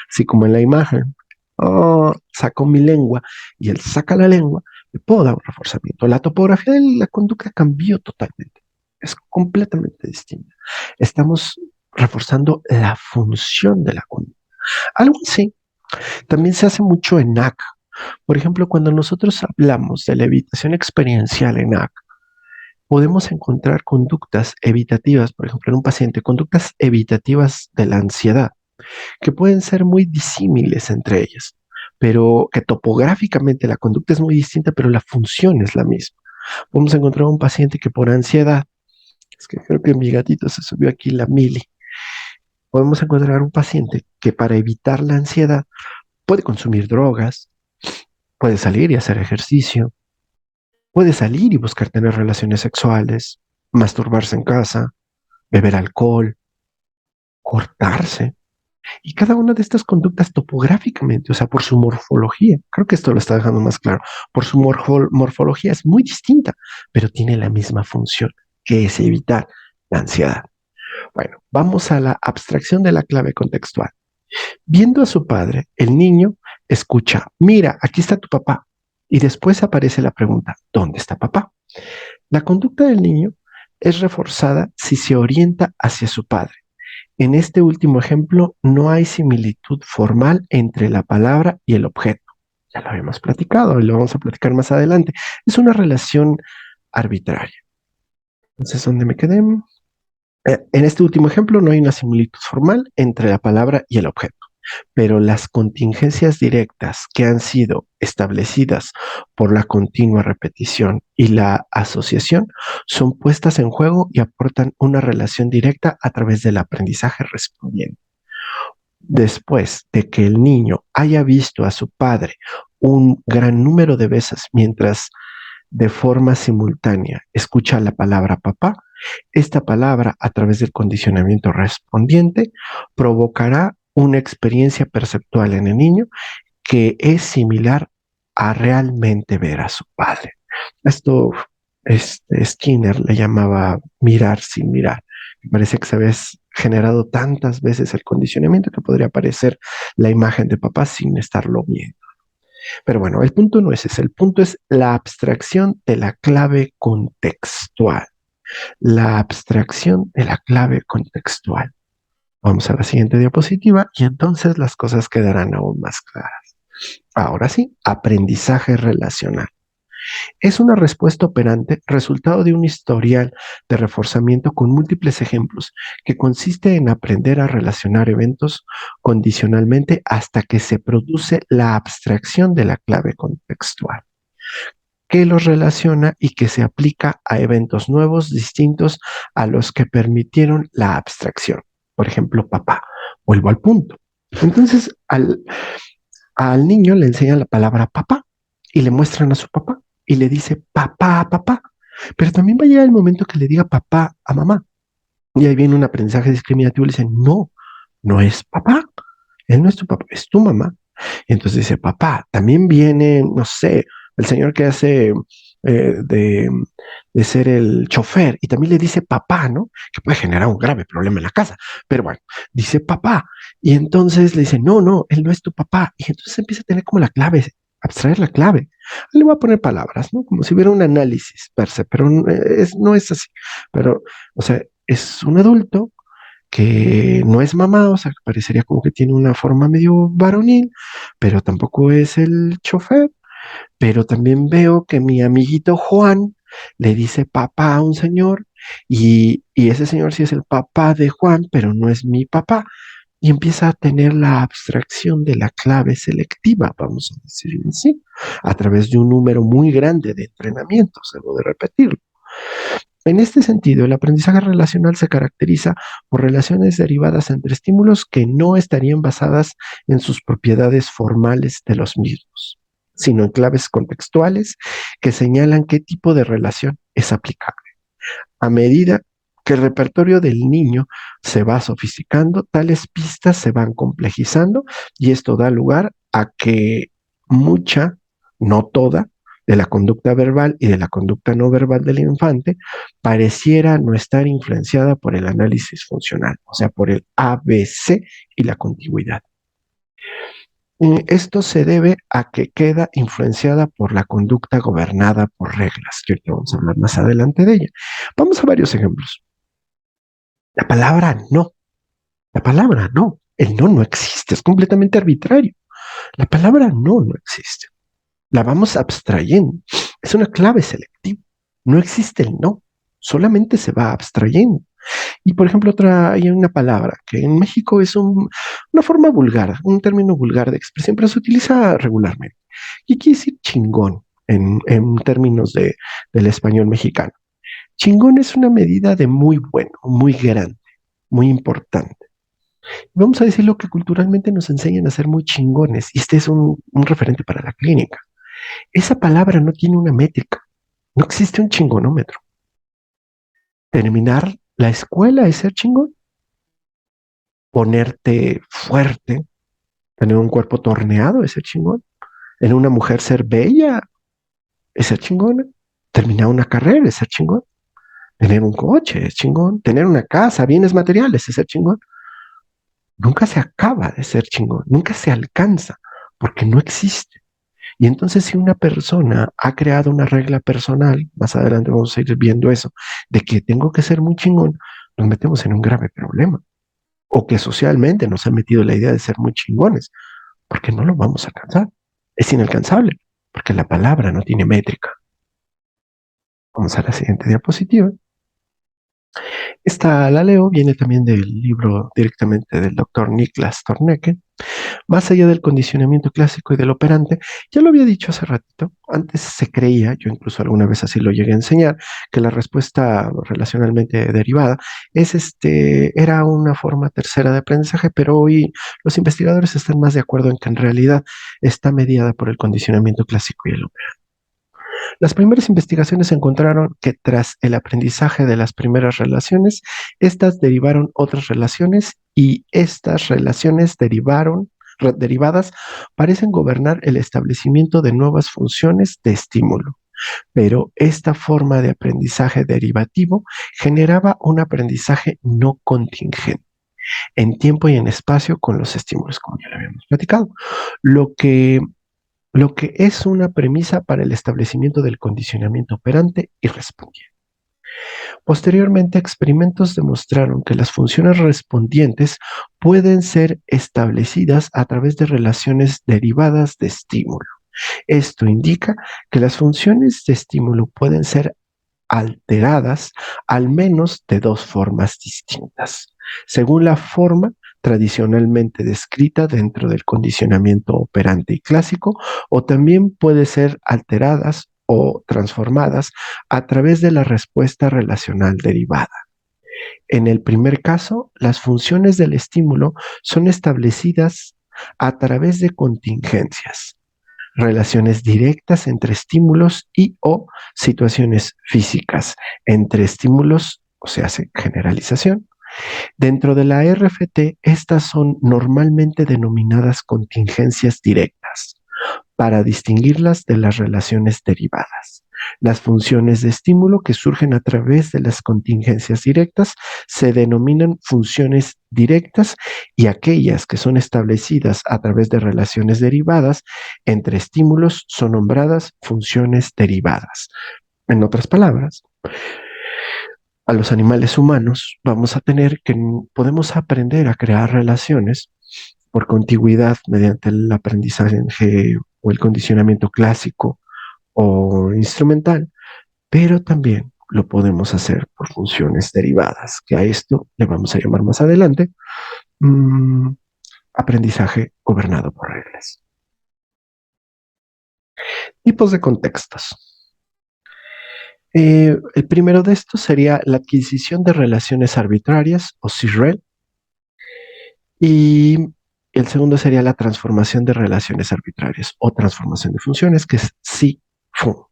Así como en la imagen, oh, saco mi lengua y él saca la lengua, le puedo dar un reforzamiento. La topografía de la conducta cambió totalmente. Es completamente distinta. Estamos reforzando la función de la conducta. Algo así también se hace mucho en NAC. Por ejemplo, cuando nosotros hablamos de la evitación experiencial en NAC, podemos encontrar conductas evitativas, por ejemplo, en un paciente, conductas evitativas de la ansiedad, que pueden ser muy disímiles entre ellas, pero que topográficamente la conducta es muy distinta, pero la función es la misma. Podemos encontrar un paciente que por ansiedad, es que creo que mi gatito se subió aquí la mili, podemos encontrar un paciente que para evitar la ansiedad puede consumir drogas, puede salir y hacer ejercicio, puede salir y buscar tener relaciones sexuales, masturbarse en casa, beber alcohol, cortarse. Y cada una de estas conductas topográficamente, o sea, por su morfología, creo que esto lo está dejando más claro, por su morfología es muy distinta, pero tiene la misma función, que es evitar la ansiedad. Bueno, vamos a la abstracción de la clave contextual. Viendo a su padre, el niño escucha, mira, aquí está tu papá. Y después aparece la pregunta, ¿dónde está papá? La conducta del niño es reforzada si se orienta hacia su padre. En este último ejemplo, no hay similitud formal entre la palabra y el objeto. Ya lo habíamos platicado y lo vamos a platicar más adelante. Es una relación arbitraria. Entonces, ¿dónde me quedé? En este último ejemplo, no hay una similitud formal entre la palabra y el objeto, pero las contingencias directas que han sido establecidas por la continua repetición y la asociación son puestas en juego y aportan una relación directa a través del aprendizaje respondiente. Después de que el niño haya visto a su padre un gran número de veces mientras de forma simultánea escucha la palabra papá, esta palabra a través del condicionamiento respondiente provocará una experiencia perceptual en el niño que es similar a realmente ver a su padre. Esto Skinner le llamaba mirar sin mirar. Me parece que se había generado tantas veces el condicionamiento que podría aparecer la imagen de papá sin estarlo viendo. Pero bueno, el punto no es ese, el punto es la abstracción de la clave contextual. La abstracción de la clave contextual. Vamos a la siguiente diapositiva y entonces las cosas quedarán aún más claras. Ahora sí, aprendizaje relacional. Es una respuesta operante resultado de un historial de reforzamiento con múltiples ejemplos que consiste en aprender a relacionar eventos condicionalmente hasta que se produce la abstracción de la clave contextual, que los relaciona y que se aplica a eventos nuevos distintos a los que permitieron la abstracción. Por ejemplo, papá. Vuelvo al punto. Entonces, al niño le enseñan la palabra papá y le muestran a su papá y le dice papá a papá. Pero también va a llegar el momento que le diga papá a mamá. Y ahí viene un aprendizaje discriminativo y le dicen, no, no es papá. Él no es tu papá, es tu mamá. Y entonces dice, papá, también viene, no sé, el señor que hace eh, de, de ser el chofer y también le dice papá, ¿no? Que puede generar un grave problema en la casa. Pero bueno, dice papá. Y entonces le dice, no, no, él no es tu papá. Y entonces empieza a tener como la clave, abstraer la clave. Le voy a poner palabras, ¿no? Como si hubiera un análisis per se, pero no es así. Pero, o sea, es un adulto que no es mamá, o sea, que parecería como que tiene una forma medio varonil, pero tampoco es el chofer. Pero también veo que mi amiguito Juan le dice papá a un señor y ese señor sí es el papá de Juan, pero no es mi papá. Y empieza a tener la abstracción de la clave selectiva, vamos a decirlo así, a través de un número muy grande de entrenamientos, debo de repetirlo. En este sentido, el aprendizaje relacional se caracteriza por relaciones derivadas entre estímulos que no estarían basadas en sus propiedades formales de los mismos, sino en claves contextuales que señalan qué tipo de relación es aplicable. A medida que el repertorio del niño se va sofisticando, tales pistas se van complejizando y esto da lugar a que mucha, no toda, de la conducta verbal y de la conducta no verbal del infante pareciera no estar influenciada por el análisis funcional, o sea, por el ABC y la contigüidad. Esto se debe a que queda influenciada por la conducta gobernada por reglas, que ahorita vamos a hablar más adelante de ella. Vamos a varios ejemplos. La palabra no, la palabra no, el no no existe, es completamente arbitrario. La palabra no no existe. La vamos abstrayendo. Es una clave selectiva. No existe el no, solamente se va abstrayendo. Y por ejemplo, hay una palabra que en México es una forma vulgar, un término vulgar de expresión, pero se utiliza regularmente. Y quiere decir chingón en términos del español mexicano. Chingón es una medida de muy bueno, muy grande, muy importante. Vamos a decir lo que culturalmente nos enseñan a ser muy chingones, y este es un referente para la clínica. Esa palabra no tiene una métrica, no existe un chingonómetro. Terminar la escuela es ser chingón. ponerte fuerte, tener un cuerpo torneado, ese chingón. En una mujer ser bella, ese chingón. Terminar una carrera, ese chingón. Tener un coche, es chingón. Tener una casa, bienes materiales, ese chingón. Nunca se acaba de ser chingón, nunca se alcanza, porque no existe. Y entonces si una persona ha creado una regla personal, más adelante vamos a ir viendo eso, de que tengo que ser muy chingón, nos metemos en un grave problema. O que socialmente nos ha metido la idea de ser muy chingones, porque no lo vamos a alcanzar. Es inalcanzable, porque la palabra no tiene métrica. Vamos a la siguiente diapositiva. Esta la leo, viene también del libro directamente del doctor Niklas Torneke. Más allá del condicionamiento clásico y del operante, ya lo había dicho hace ratito, antes se creía, yo incluso alguna vez así lo llegué a enseñar, que la respuesta relacionalmente derivada era una forma tercera de aprendizaje, pero hoy los investigadores están más de acuerdo en que en realidad está mediada por el condicionamiento clásico y el operante. Las primeras investigaciones encontraron que tras el aprendizaje de las primeras relaciones, estas derivaron otras relaciones y estas relaciones derivadas parecen gobernar el establecimiento de nuevas funciones de estímulo. Pero esta forma de aprendizaje derivativo generaba un aprendizaje no contingente en tiempo y en espacio con los estímulos, como ya lo habíamos platicado, lo que lo que es una premisa para el establecimiento del condicionamiento operante y respondiente. Posteriormente, experimentos demostraron que las funciones respondientes pueden ser establecidas a través de relaciones derivadas de estímulo. Esto indica que las funciones de estímulo pueden ser alteradas al menos de dos formas distintas, según la forma tradicionalmente descrita dentro del condicionamiento operante y clásico, o también puede ser alteradas o transformadas a través de la respuesta relacional derivada. En el primer caso, las funciones del estímulo son establecidas a través de contingencias, relaciones directas entre estímulos y o situaciones físicas entre estímulos, o sea, hace generalización. Dentro de la RFT, estas son normalmente denominadas contingencias directas para distinguirlas de las relaciones derivadas. Las funciones de estímulo que surgen a través de las contingencias directas se denominan funciones directas y aquellas que son establecidas a través de relaciones derivadas entre estímulos son nombradas funciones derivadas. En otras palabras, a los animales humanos vamos a tener que podemos aprender a crear relaciones por contigüidad mediante el aprendizaje o el condicionamiento clásico o instrumental, pero también lo podemos hacer por funciones derivadas, que a esto le vamos a llamar más adelante mmm, aprendizaje gobernado por reglas. Tipos de contextos. El primero de estos sería la adquisición de relaciones arbitrarias o CIRREL, y el segundo sería la transformación de relaciones arbitrarias o transformación de funciones, que es CIFU.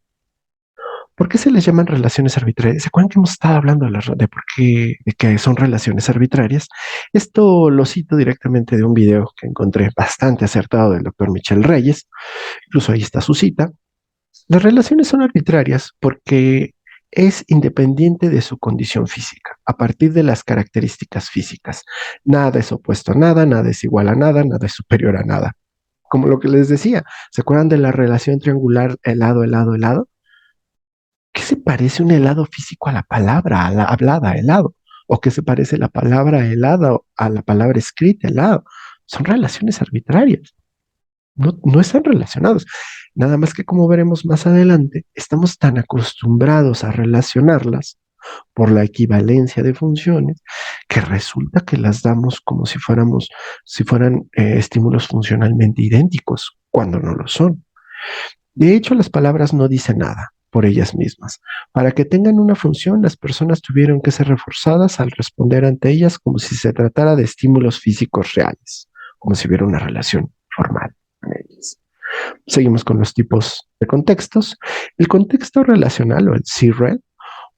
¿Por qué se les llaman relaciones arbitrarias? ¿Se acuerdan que hemos estado hablando de por qué, de que son relaciones arbitrarias? Esto lo cito directamente de un video que encontré bastante acertado del doctor Michel Reyes. Incluso ahí está su cita. Las relaciones son arbitrarias porque es independiente de su condición física, a partir de las características físicas. Nada es opuesto a nada, nada es igual a nada, nada es superior a nada. Como lo que les decía, ¿se acuerdan de la relación triangular helado, helado, helado? ¿Qué se parece un helado físico a la palabra, a la hablada, helado? ¿O qué se parece la palabra helado a la palabra escrita, helado? Son relaciones arbitrarias, no están relacionados. Nada más que como veremos más adelante, estamos tan acostumbrados a relacionarlas por la equivalencia de funciones que resulta que las damos como si fueran estímulos funcionalmente idénticos, cuando no lo son. De hecho, las palabras no dicen nada por ellas mismas. Para que tengan una función, las personas tuvieron que ser reforzadas al responder ante ellas como si se tratara de estímulos físicos reales, como si hubiera una relación formal con ellas. Seguimos con los tipos de contextos. El contexto relacional o el CREL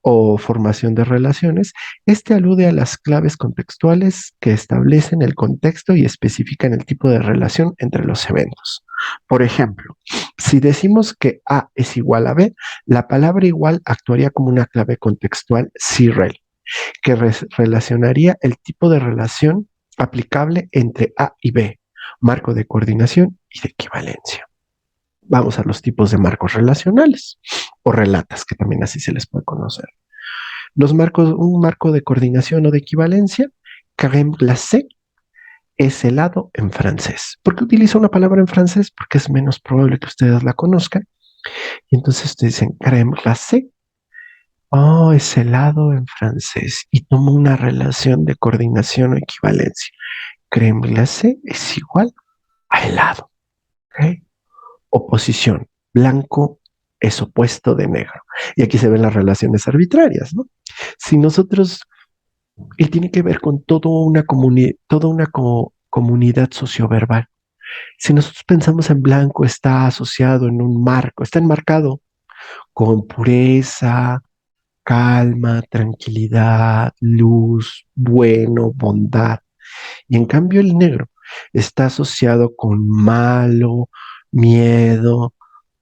o formación de relaciones, este alude a las claves contextuales que establecen el contexto y especifican el tipo de relación entre los eventos. Por ejemplo, si decimos que A es igual a B, la palabra igual actuaría como una clave contextual CREL, que relacionaría el tipo de relación aplicable entre A y B, marco de coordinación y de equivalencia. Vamos a los tipos de marcos relacionales o relatas, que también así se les puede conocer. Los marcos, un marco de coordinación o de equivalencia, crème glacée, es helado en francés. ¿Por qué utilizo una palabra en francés? Porque es menos probable que ustedes la conozcan. Y entonces ustedes dicen crème glacée. Oh, es helado en francés. Y tomo una relación de coordinación o equivalencia. Crème glacée es igual a helado. ¿Okay? Oposición. Blanco es opuesto de negro. Y aquí se ven las relaciones arbitrarias, ¿no? Si nosotros, y tiene que ver con toda una comunidad socioverbal. Si nosotros pensamos en blanco, está asociado en un marco, está enmarcado con pureza, calma, tranquilidad, luz, bueno, bondad. Y en cambio el negro está asociado con malo, miedo,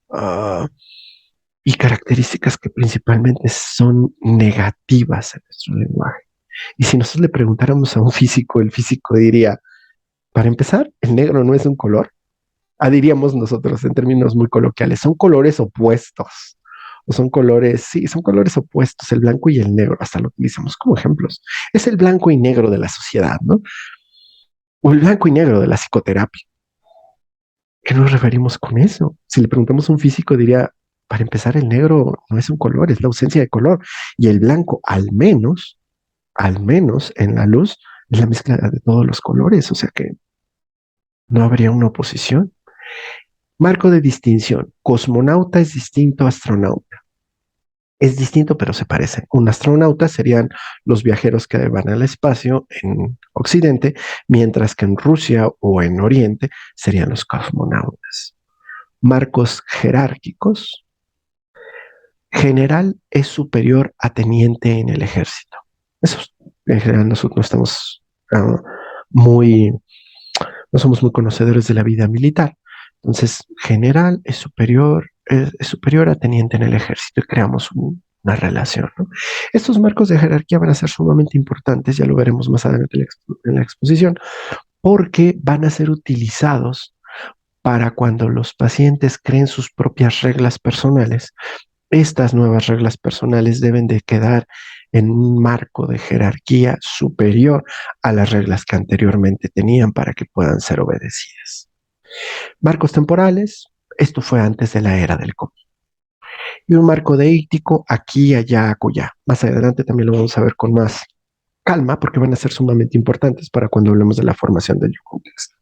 uh, y características que principalmente son negativas en nuestro lenguaje. Y si nosotros le preguntáramos a un físico, el físico diría, para empezar, el negro no es un color. Diríamos nosotros en términos muy coloquiales, son colores opuestos. O son colores, sí, son colores opuestos, el blanco y el negro, hasta lo utilizamos como ejemplos. Es el blanco y negro de la sociedad, ¿no? O el blanco y negro de la psicoterapia. ¿Qué nos referimos con eso? Si le preguntamos a un físico, diría, para empezar, el negro no es un color, es la ausencia de color. Y el blanco, al menos en la luz, es la mezcla de todos los colores, o sea que no habría una oposición. Marco de distinción. Cosmonauta es distinto a astronauta. Es distinto, pero se parecen. Un astronauta serían los viajeros que van al espacio en Occidente, mientras que en Rusia o en Oriente serían los cosmonautas. Marcos jerárquicos. General es superior a teniente en el ejército. Eso en general nosotros no estamos muy, no somos muy conocedores de la vida militar. Entonces, general es superior a teniente en el ejército y creamos una relación, ¿no? Estos marcos de jerarquía van a ser sumamente importantes, ya lo veremos más adelante en la exposición, porque van a ser utilizados para cuando los pacientes creen sus propias reglas personales. Estas nuevas reglas personales deben de quedar en un marco de jerarquía superior a las reglas que anteriormente tenían para que puedan ser obedecidas. Marcos temporales, esto fue antes de la era del COVID. Y un marco deíctico aquí, allá, acullá. Más adelante también lo vamos a ver con más calma porque van a ser sumamente importantes para cuando hablemos de la formación del contexto.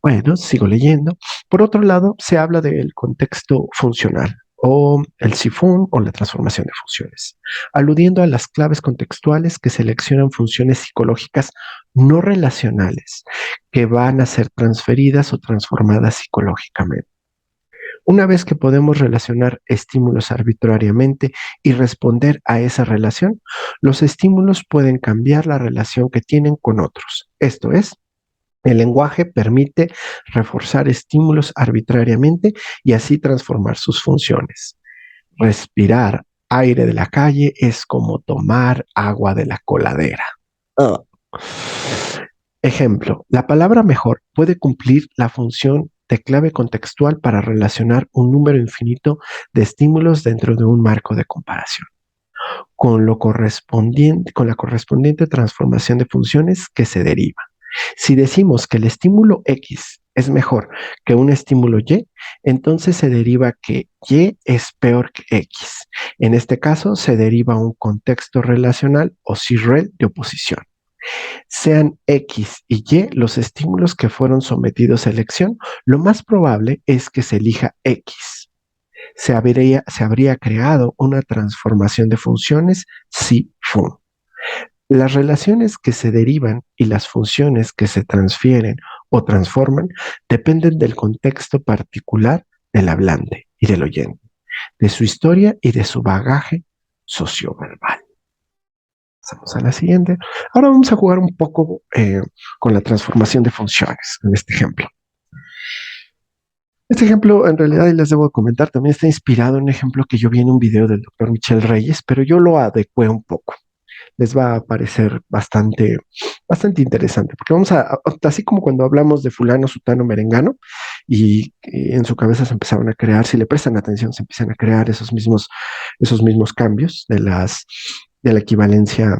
Bueno, sigo leyendo. Por otro lado, se habla del contexto funcional o el SIFUN o la transformación de funciones, aludiendo a las claves contextuales que seleccionan funciones psicológicas no relacionales que van a ser transferidas o transformadas psicológicamente. Una vez que podemos relacionar estímulos arbitrariamente y responder a esa relación, los estímulos pueden cambiar la relación que tienen con otros. Esto es, el lenguaje permite reforzar estímulos arbitrariamente y así transformar sus funciones. Respirar aire de la calle es como tomar agua de la coladera. Oh. Ejemplo, la palabra mejor puede cumplir la función de clave contextual para relacionar un número infinito de estímulos dentro de un marco de comparación, con la correspondiente transformación de funciones que se deriva. Si decimos que el estímulo X es mejor que un estímulo Y, entonces se deriva que Y es peor que X. En este caso, se deriva un contexto relacional o CREL de oposición. Sean X y Y los estímulos que fueron sometidos a elección, lo más probable es que se elija X. Se habría creado una transformación de funciones si-fun. Las relaciones que se derivan y las funciones que se transfieren o transforman dependen del contexto particular del hablante y del oyente. de su historia y de su bagaje socioverbal. Pasamos a la siguiente. Ahora vamos a jugar un poco con la transformación de funciones en este ejemplo. Este ejemplo, en realidad, y les debo comentar, también está inspirado en un ejemplo que yo vi en un video del doctor Michel Reyes, pero yo lo adecué un poco. Les va a parecer bastante interesante, porque así como cuando hablamos de fulano, sutano, merengano, y en su cabeza se empezaron a crear, si le prestan atención, se empiezan a crear esos mismos cambios de la equivalencia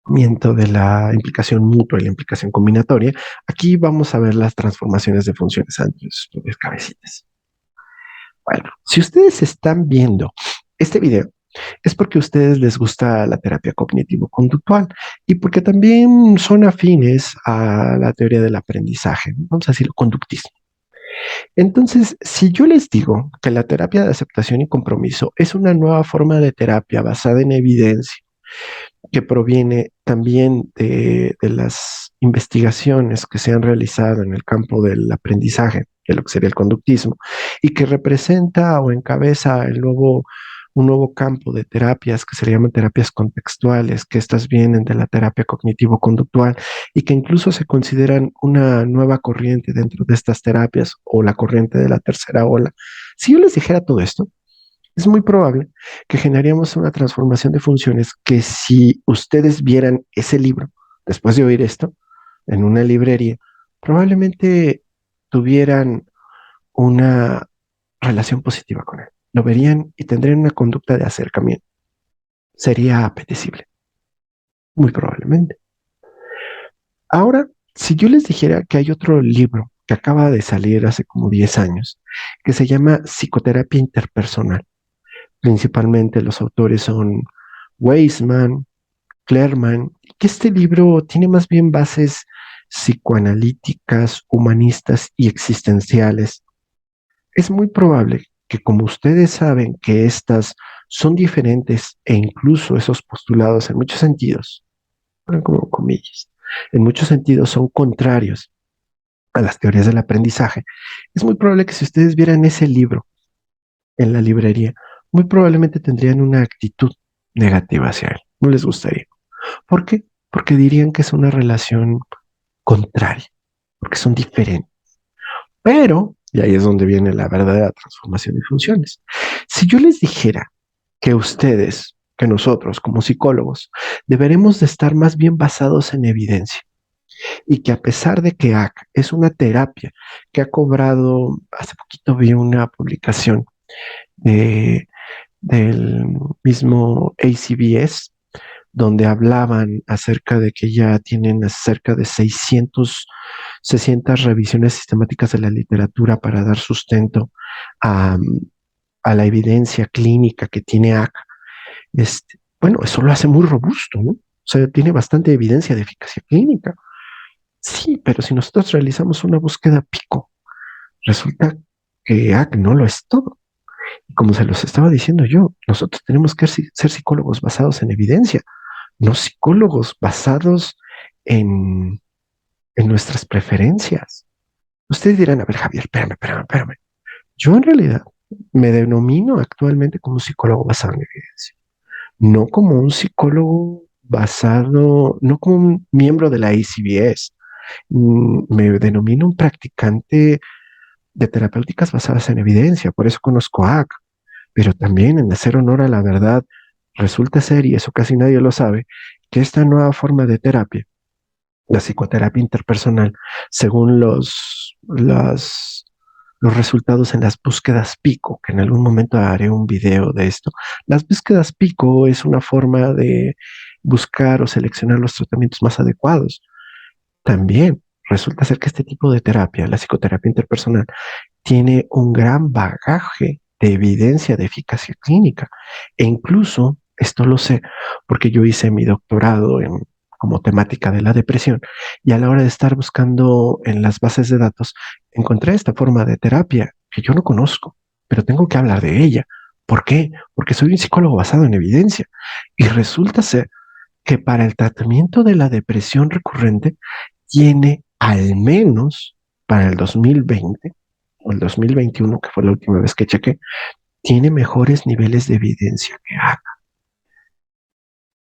de la implicación mutua y la implicación combinatoria. Aquí vamos a ver las transformaciones de funciones ante sus propias cabecitas. Bueno, si ustedes están viendo este video, es porque a ustedes les gusta la terapia cognitivo-conductual y porque también son afines a la teoría del aprendizaje, vamos a decirlo, conductismo. Entonces, si yo les digo que la terapia de aceptación y compromiso es una nueva forma de terapia basada en evidencia, que proviene también de las investigaciones que se han realizado en el campo del aprendizaje, de lo que sería el conductismo, y que representa o encabeza un nuevo campo de terapias que se llaman terapias contextuales, que estas vienen de la terapia cognitivo-conductual y que incluso se consideran una nueva corriente dentro de estas terapias o la corriente de la tercera ola. Si yo les dijera todo esto, es muy probable que generaríamos una transformación de funciones que si ustedes vieran ese libro, después de oír esto, en una librería, probablemente tuvieran una relación positiva con él. Lo verían y tendrían una conducta de acercamiento. Sería apetecible, muy probablemente. Ahora, si yo les dijera que hay otro libro que acaba de salir hace como 10 años, que se llama Psicoterapia Interpersonal, principalmente los autores son Weisman, Clerman, que este libro tiene más bien bases psicoanalíticas, humanistas y existenciales. Es muy probable que como ustedes saben que estas son diferentes e incluso esos postulados en muchos sentidos, ponen como comillas, en muchos sentidos son contrarios a las teorías del aprendizaje, es muy probable que si ustedes vieran ese libro en la librería, muy probablemente tendrían una actitud negativa hacia él. No les gustaría. ¿Por qué? Porque dirían que es una relación contraria, porque son diferentes. Pero, y ahí es donde viene la verdadera transformación de funciones. Si yo les dijera que ustedes, que nosotros como psicólogos, deberemos de estar más bien basados en evidencia y que a pesar de que AC es una terapia que ha cobrado, hace poquito vi una publicación de, del mismo ACBS, donde hablaban acerca de que ya tienen cerca de 600 revisiones sistemáticas de la literatura para dar sustento a, a la evidencia clínica que tiene AC. Bueno, eso lo hace muy robusto, ¿no? O sea, tiene bastante evidencia de eficacia clínica. Sí, pero si nosotros realizamos una búsqueda pico, resulta que AC no lo es todo. Y como se los estaba diciendo yo, nosotros tenemos que ser psicólogos basados en evidencia, no psicólogos basados en, en nuestras preferencias. Ustedes dirán, a ver, Javier, espérame. Yo en realidad me denomino actualmente como un psicólogo basado en evidencia, no como un psicólogo basado, no como un miembro de la ACBS. Me denomino un practicante de terapéuticas basadas en evidencia, por eso conozco AC, pero también en hacer honor a la verdad, resulta ser, y eso casi nadie lo sabe, que esta nueva forma de terapia, la psicoterapia interpersonal, según los resultados en las búsquedas Pico, que en algún momento haré un video de esto. Las búsquedas Pico es una forma de buscar o seleccionar los tratamientos más adecuados. También resulta ser que este tipo de terapia, la psicoterapia interpersonal, tiene un gran bagaje de evidencia de eficacia clínica. E incluso, esto lo sé, porque yo hice mi doctorado como temática de la depresión y a la hora de estar buscando en las bases de datos, encontré esta forma de terapia que yo no conozco, pero tengo que hablar de ella. ¿Por qué? Porque soy un psicólogo basado en evidencia y resulta ser que para el tratamiento de la depresión recurrente tiene al menos para el 2020 o el 2021, que fue la última vez que chequé, tiene mejores niveles de evidencia que ACT.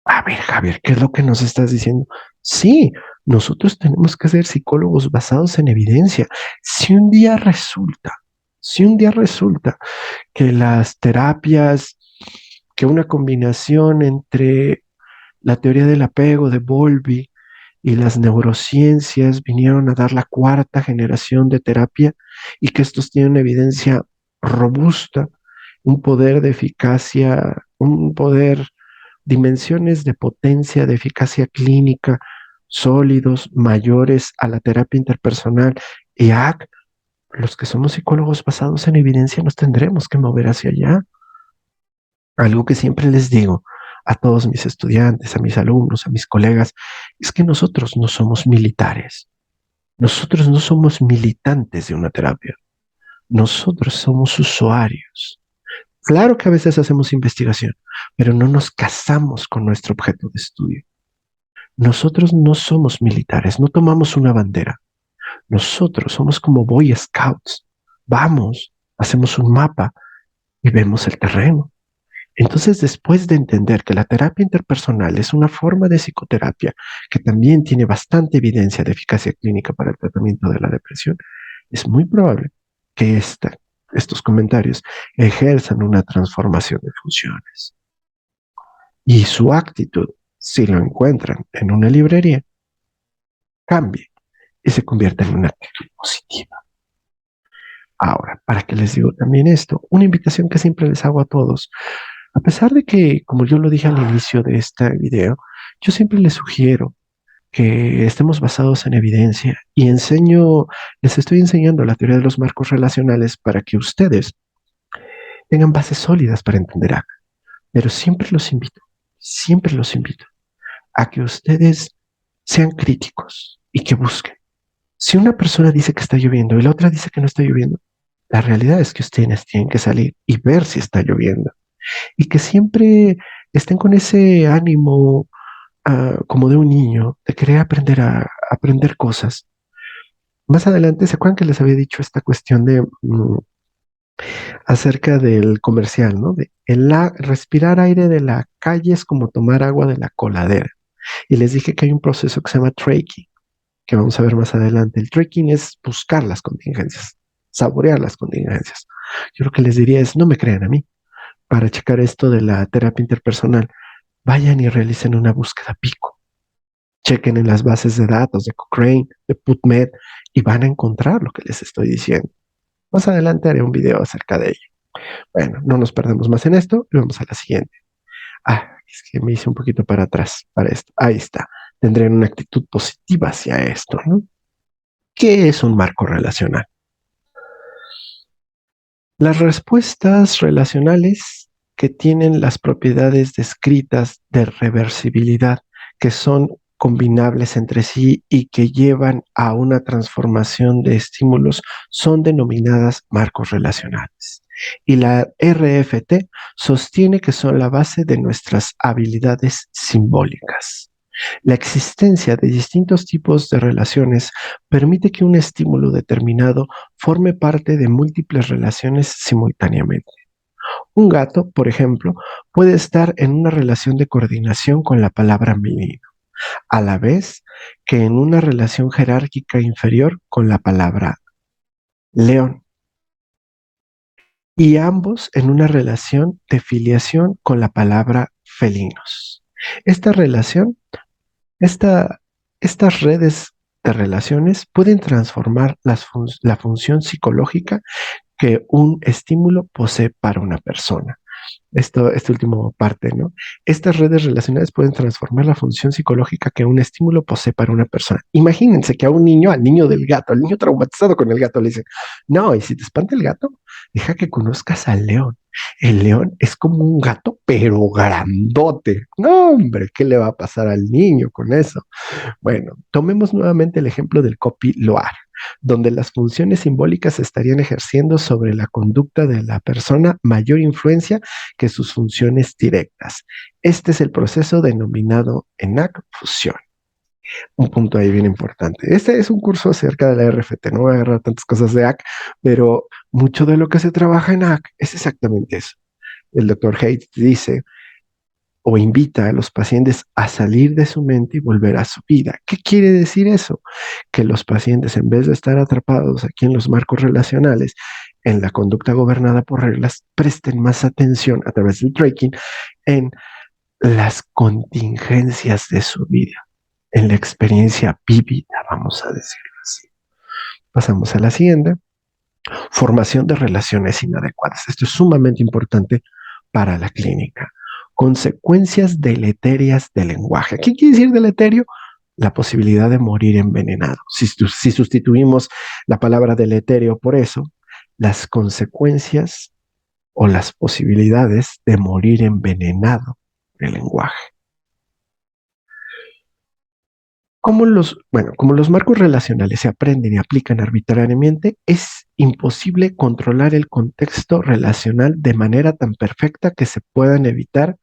A ver, Javier, ¿qué es lo que nos estás diciendo? Sí, nosotros tenemos que ser psicólogos basados en evidencia. Si un día resulta, si un día resulta que las terapias, que una combinación entre la teoría del apego de Bowlby y las neurociencias vinieron a dar la cuarta generación de terapia y que estos tienen evidencia robusta, un poder de eficacia, un poder, dimensiones de potencia, de eficacia clínica sólidos, mayores a la terapia interpersonal y AC. Los que somos psicólogos basados en evidencia nos tendremos que mover hacia allá. Algo que siempre les digo a todos mis estudiantes, a mis alumnos, a mis colegas, es que nosotros no somos militares. Nosotros no somos militantes de una terapia. Nosotros somos usuarios. Claro que a veces hacemos investigación, pero no nos casamos con nuestro objeto de estudio. Nosotros no somos militares, no tomamos una bandera. Nosotros somos como Boy Scouts. Vamos, hacemos un mapa y vemos el terreno. Entonces, después de entender que la terapia interpersonal es una forma de psicoterapia que también tiene bastante evidencia de eficacia clínica para el tratamiento de la depresión, es muy probable que estos comentarios ejerzan una transformación de funciones. Y su actitud, si lo encuentran en una librería, cambie y se convierta en una actitud positiva. Ahora, ¿para qué les digo también esto? Una invitación que siempre les hago a todos. A pesar de que, como yo lo dije al inicio de este video, yo siempre les sugiero que estemos basados en evidencia y les estoy enseñando la teoría de los marcos relacionales para que ustedes tengan bases sólidas para entender acá. Pero siempre los invito a que ustedes sean críticos y que busquen. Si una persona dice que está lloviendo y la otra dice que no está lloviendo, la realidad es que ustedes tienen que salir y ver si está lloviendo y que siempre estén con ese ánimo como de un niño, de querer aprender a aprender cosas. Más adelante, ¿se acuerdan que les había dicho esta cuestión de acerca del comercial, ¿no? De respirar aire de la calle es como tomar agua de la coladera. Y les dije que hay un proceso que se llama traching, que vamos a ver más adelante. El tracking es buscar las contingencias, saborear las contingencias. Yo lo que les diría es, no me crean a mí. Para checar esto de la terapia interpersonal, vayan y realicen una búsqueda pico. Chequen en las bases de datos de Cochrane, de PubMed, y van a encontrar lo que les estoy diciendo. Más adelante haré un video acerca de ello. Bueno, no nos perdemos más en esto y vamos a la siguiente. Es que me hice un poquito para atrás para esto. Ahí está. Tendré una actitud positiva hacia esto, ¿no? ¿Qué es un marco relacional? Las respuestas relacionales que tienen las propiedades descritas de reversibilidad, que son combinables entre sí y que llevan a una transformación de estímulos, son denominadas marcos relacionales. Y la RFT sostiene que son la base de nuestras habilidades simbólicas. La existencia de distintos tipos de relaciones permite que un estímulo determinado forme parte de múltiples relaciones simultáneamente. Un gato, por ejemplo, puede estar en una relación de coordinación con la palabra menino, a la vez que en una relación jerárquica inferior con la palabra león, y ambos en una relación de filiación con la palabra felinos. Esta relación Esta, estas redes de relaciones pueden transformar la función psicológica que un estímulo posee para una persona. Esta última parte, ¿no? Estas redes relacionales pueden transformar la función psicológica que un estímulo posee para una persona. Imagínense que a un niño, al niño del gato, al niño traumatizado con el gato, le dicen, no, y si te espanta el gato, deja que conozcas al león. El león es como un gato, pero grandote. No, hombre, ¿qué le va a pasar al niño con eso? Bueno, tomemos nuevamente el ejemplo del copy loar, donde las funciones simbólicas estarían ejerciendo sobre la conducta de la persona mayor influencia que sus funciones directas. Este es el proceso denominado ENAC fusión. Un punto ahí bien importante. Este es un curso acerca de la RFT, no voy a agarrar tantas cosas de AC, pero mucho de lo que se trabaja en AC es exactamente eso. El doctor Hayes dice o invita a los pacientes a salir de su mente y volver a su vida. ¿Qué quiere decir eso? Que los pacientes, en vez de estar atrapados aquí en los marcos relacionales, en la conducta gobernada por reglas, presten más atención a través del tracking en las contingencias de su vida, en la experiencia vívida, vamos a decirlo así. Pasamos a la siguiente. Formación de relaciones inadecuadas. Esto es sumamente importante para la clínica. Consecuencias deleterias del lenguaje. ¿Qué quiere decir deleterio? La posibilidad de morir envenenado. Si sustituimos la palabra deleterio por eso, las consecuencias o las posibilidades de morir envenenado del lenguaje. Como los marcos relacionales se aprenden y aplican arbitrariamente, es imposible controlar el contexto relacional de manera tan perfecta que se pueda evitar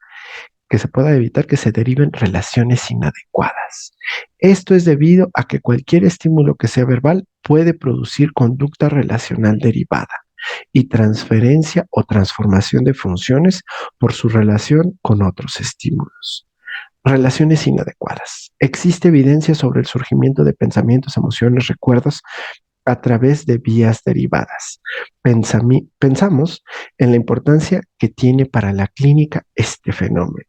que se deriven relaciones inadecuadas. Esto es debido a que cualquier estímulo que sea verbal puede producir conducta relacional derivada y transferencia o transformación de funciones por su relación con otros estímulos. Relaciones inadecuadas. Existe evidencia sobre el surgimiento de pensamientos, emociones, recuerdos a través de vías derivadas. Pensamos en la importancia que tiene para la clínica este fenómeno.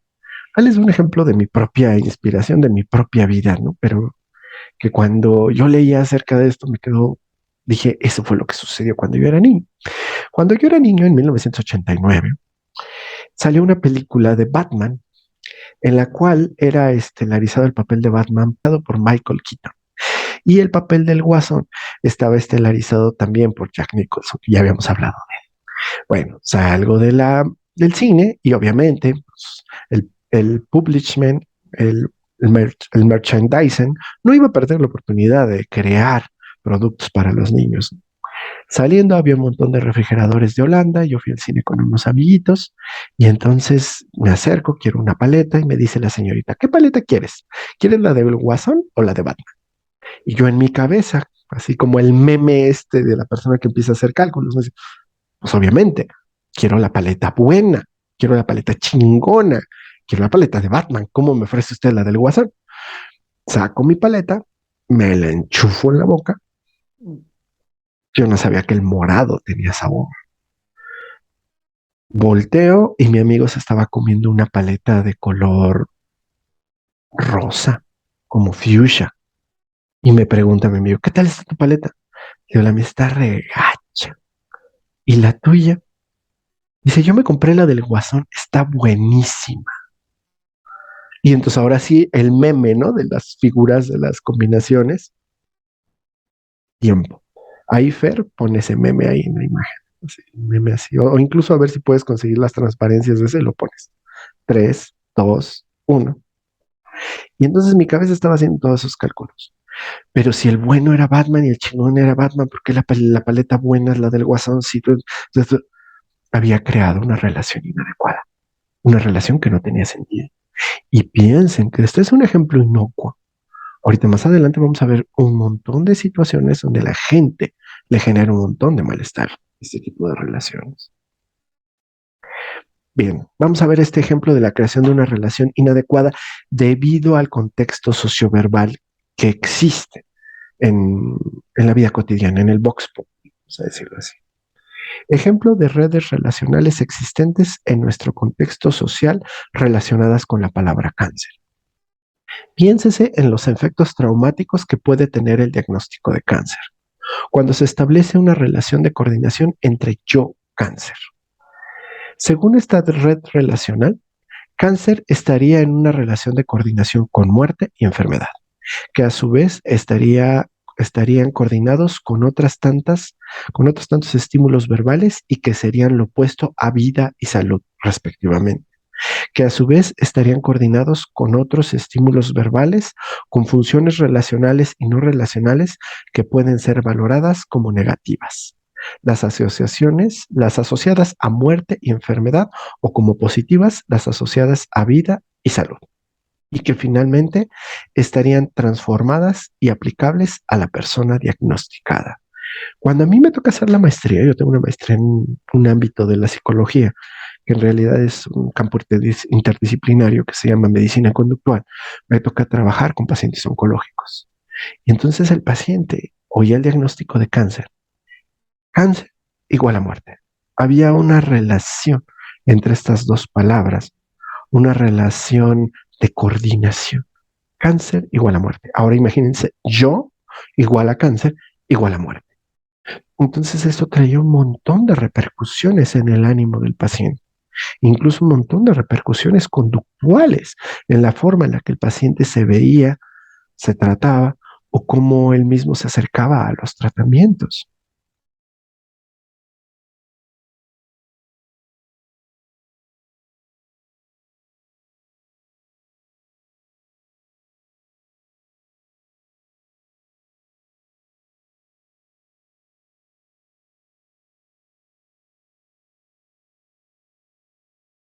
Es un ejemplo de mi propia inspiración, de mi propia vida, ¿no? Pero que cuando yo leía acerca de esto dije, eso fue lo que sucedió cuando yo era niño. Cuando yo era niño, en 1989, salió una película de Batman en la cual era estelarizado el papel de Batman por Michael Keaton. Y el papel del Guasón estaba estelarizado también por Jack Nicholson, que ya habíamos hablado de él. Bueno, salgo del cine y obviamente pues, el publishment, el merchandising, no iba a perder la oportunidad de crear productos para los niños. Saliendo había un montón de refrigeradores de Holanda, yo fui al cine con unos amiguitos y entonces me acerco, quiero una paleta y me dice la señorita, ¿qué paleta quieres? ¿Quieres la del Guasón o la de Batman? Y yo en mi cabeza, así como el meme de la persona que empieza a hacer cálculos, pues obviamente, quiero la paleta buena, quiero la paleta chingona, quiero la paleta de Batman, ¿cómo me ofrece usted la del Guasón? Saco mi paleta, me la enchufo en la boca, yo no sabía que el morado tenía sabor. Volteo y mi amigo se estaba comiendo una paleta de color rosa, como fuchsia. Y me pregunta mi amigo, ¿qué tal está tu paleta? Y yo, la mía está regacha. ¿Y la tuya? Dice, yo me compré la del Guasón, está buenísima. Y entonces ahora sí, el meme, ¿no? De las figuras, de las combinaciones. Tiempo. Ahí Fer pone ese meme ahí en la imagen. Así, meme así. O incluso a ver si puedes conseguir las transparencias de ese, lo pones. 3, 2, 1. Y entonces mi cabeza estaba haciendo todos esos cálculos. Pero si el bueno era Batman y el chingón era Batman, ¿por qué la paleta buena es la del guasoncito? Entonces, había creado una relación inadecuada, una relación que no tenía sentido. Y piensen que este es un ejemplo inocuo. Ahorita más adelante vamos a ver un montón de situaciones donde la gente le genera un montón de malestar, este tipo de relaciones. Bien, vamos a ver este ejemplo de la creación de una relación inadecuada debido al contexto socioverbal que existe en la vida cotidiana, en el vox pop, vamos a decirlo así. Ejemplo de redes relacionales existentes en nuestro contexto social relacionadas con la palabra cáncer. Piénsese en los efectos traumáticos que puede tener el diagnóstico de cáncer, cuando se establece una relación de coordinación entre yo cáncer. Según esta red relacional, cáncer estaría en una relación de coordinación con muerte y enfermedad, que a su vez estarían coordinados con otros tantos estímulos verbales y que serían lo opuesto a vida y salud, respectivamente, que a su vez estarían coordinados con otros estímulos verbales, con funciones relacionales y no relacionales que pueden ser valoradas como negativas. Las asociadas a muerte y enfermedad, o como positivas, las asociadas a vida y salud. y que finalmente estarían transformadas y aplicables a la persona diagnosticada. Cuando a mí me toca hacer la maestría, yo tengo una maestría en un ámbito de la psicología, que en realidad es un campo interdisciplinario que se llama medicina conductual. Me toca trabajar con pacientes oncológicos. Y entonces el paciente oía el diagnóstico de cáncer. Cáncer igual a muerte. Había una relación entre estas dos palabras, una relación de coordinación. Cáncer igual a muerte. Ahora imagínense, yo igual a cáncer igual a muerte. Entonces esto traía un montón de repercusiones en el ánimo del paciente, incluso un montón de repercusiones conductuales en la forma en la que el paciente se veía, se trataba o cómo él mismo se acercaba a los tratamientos.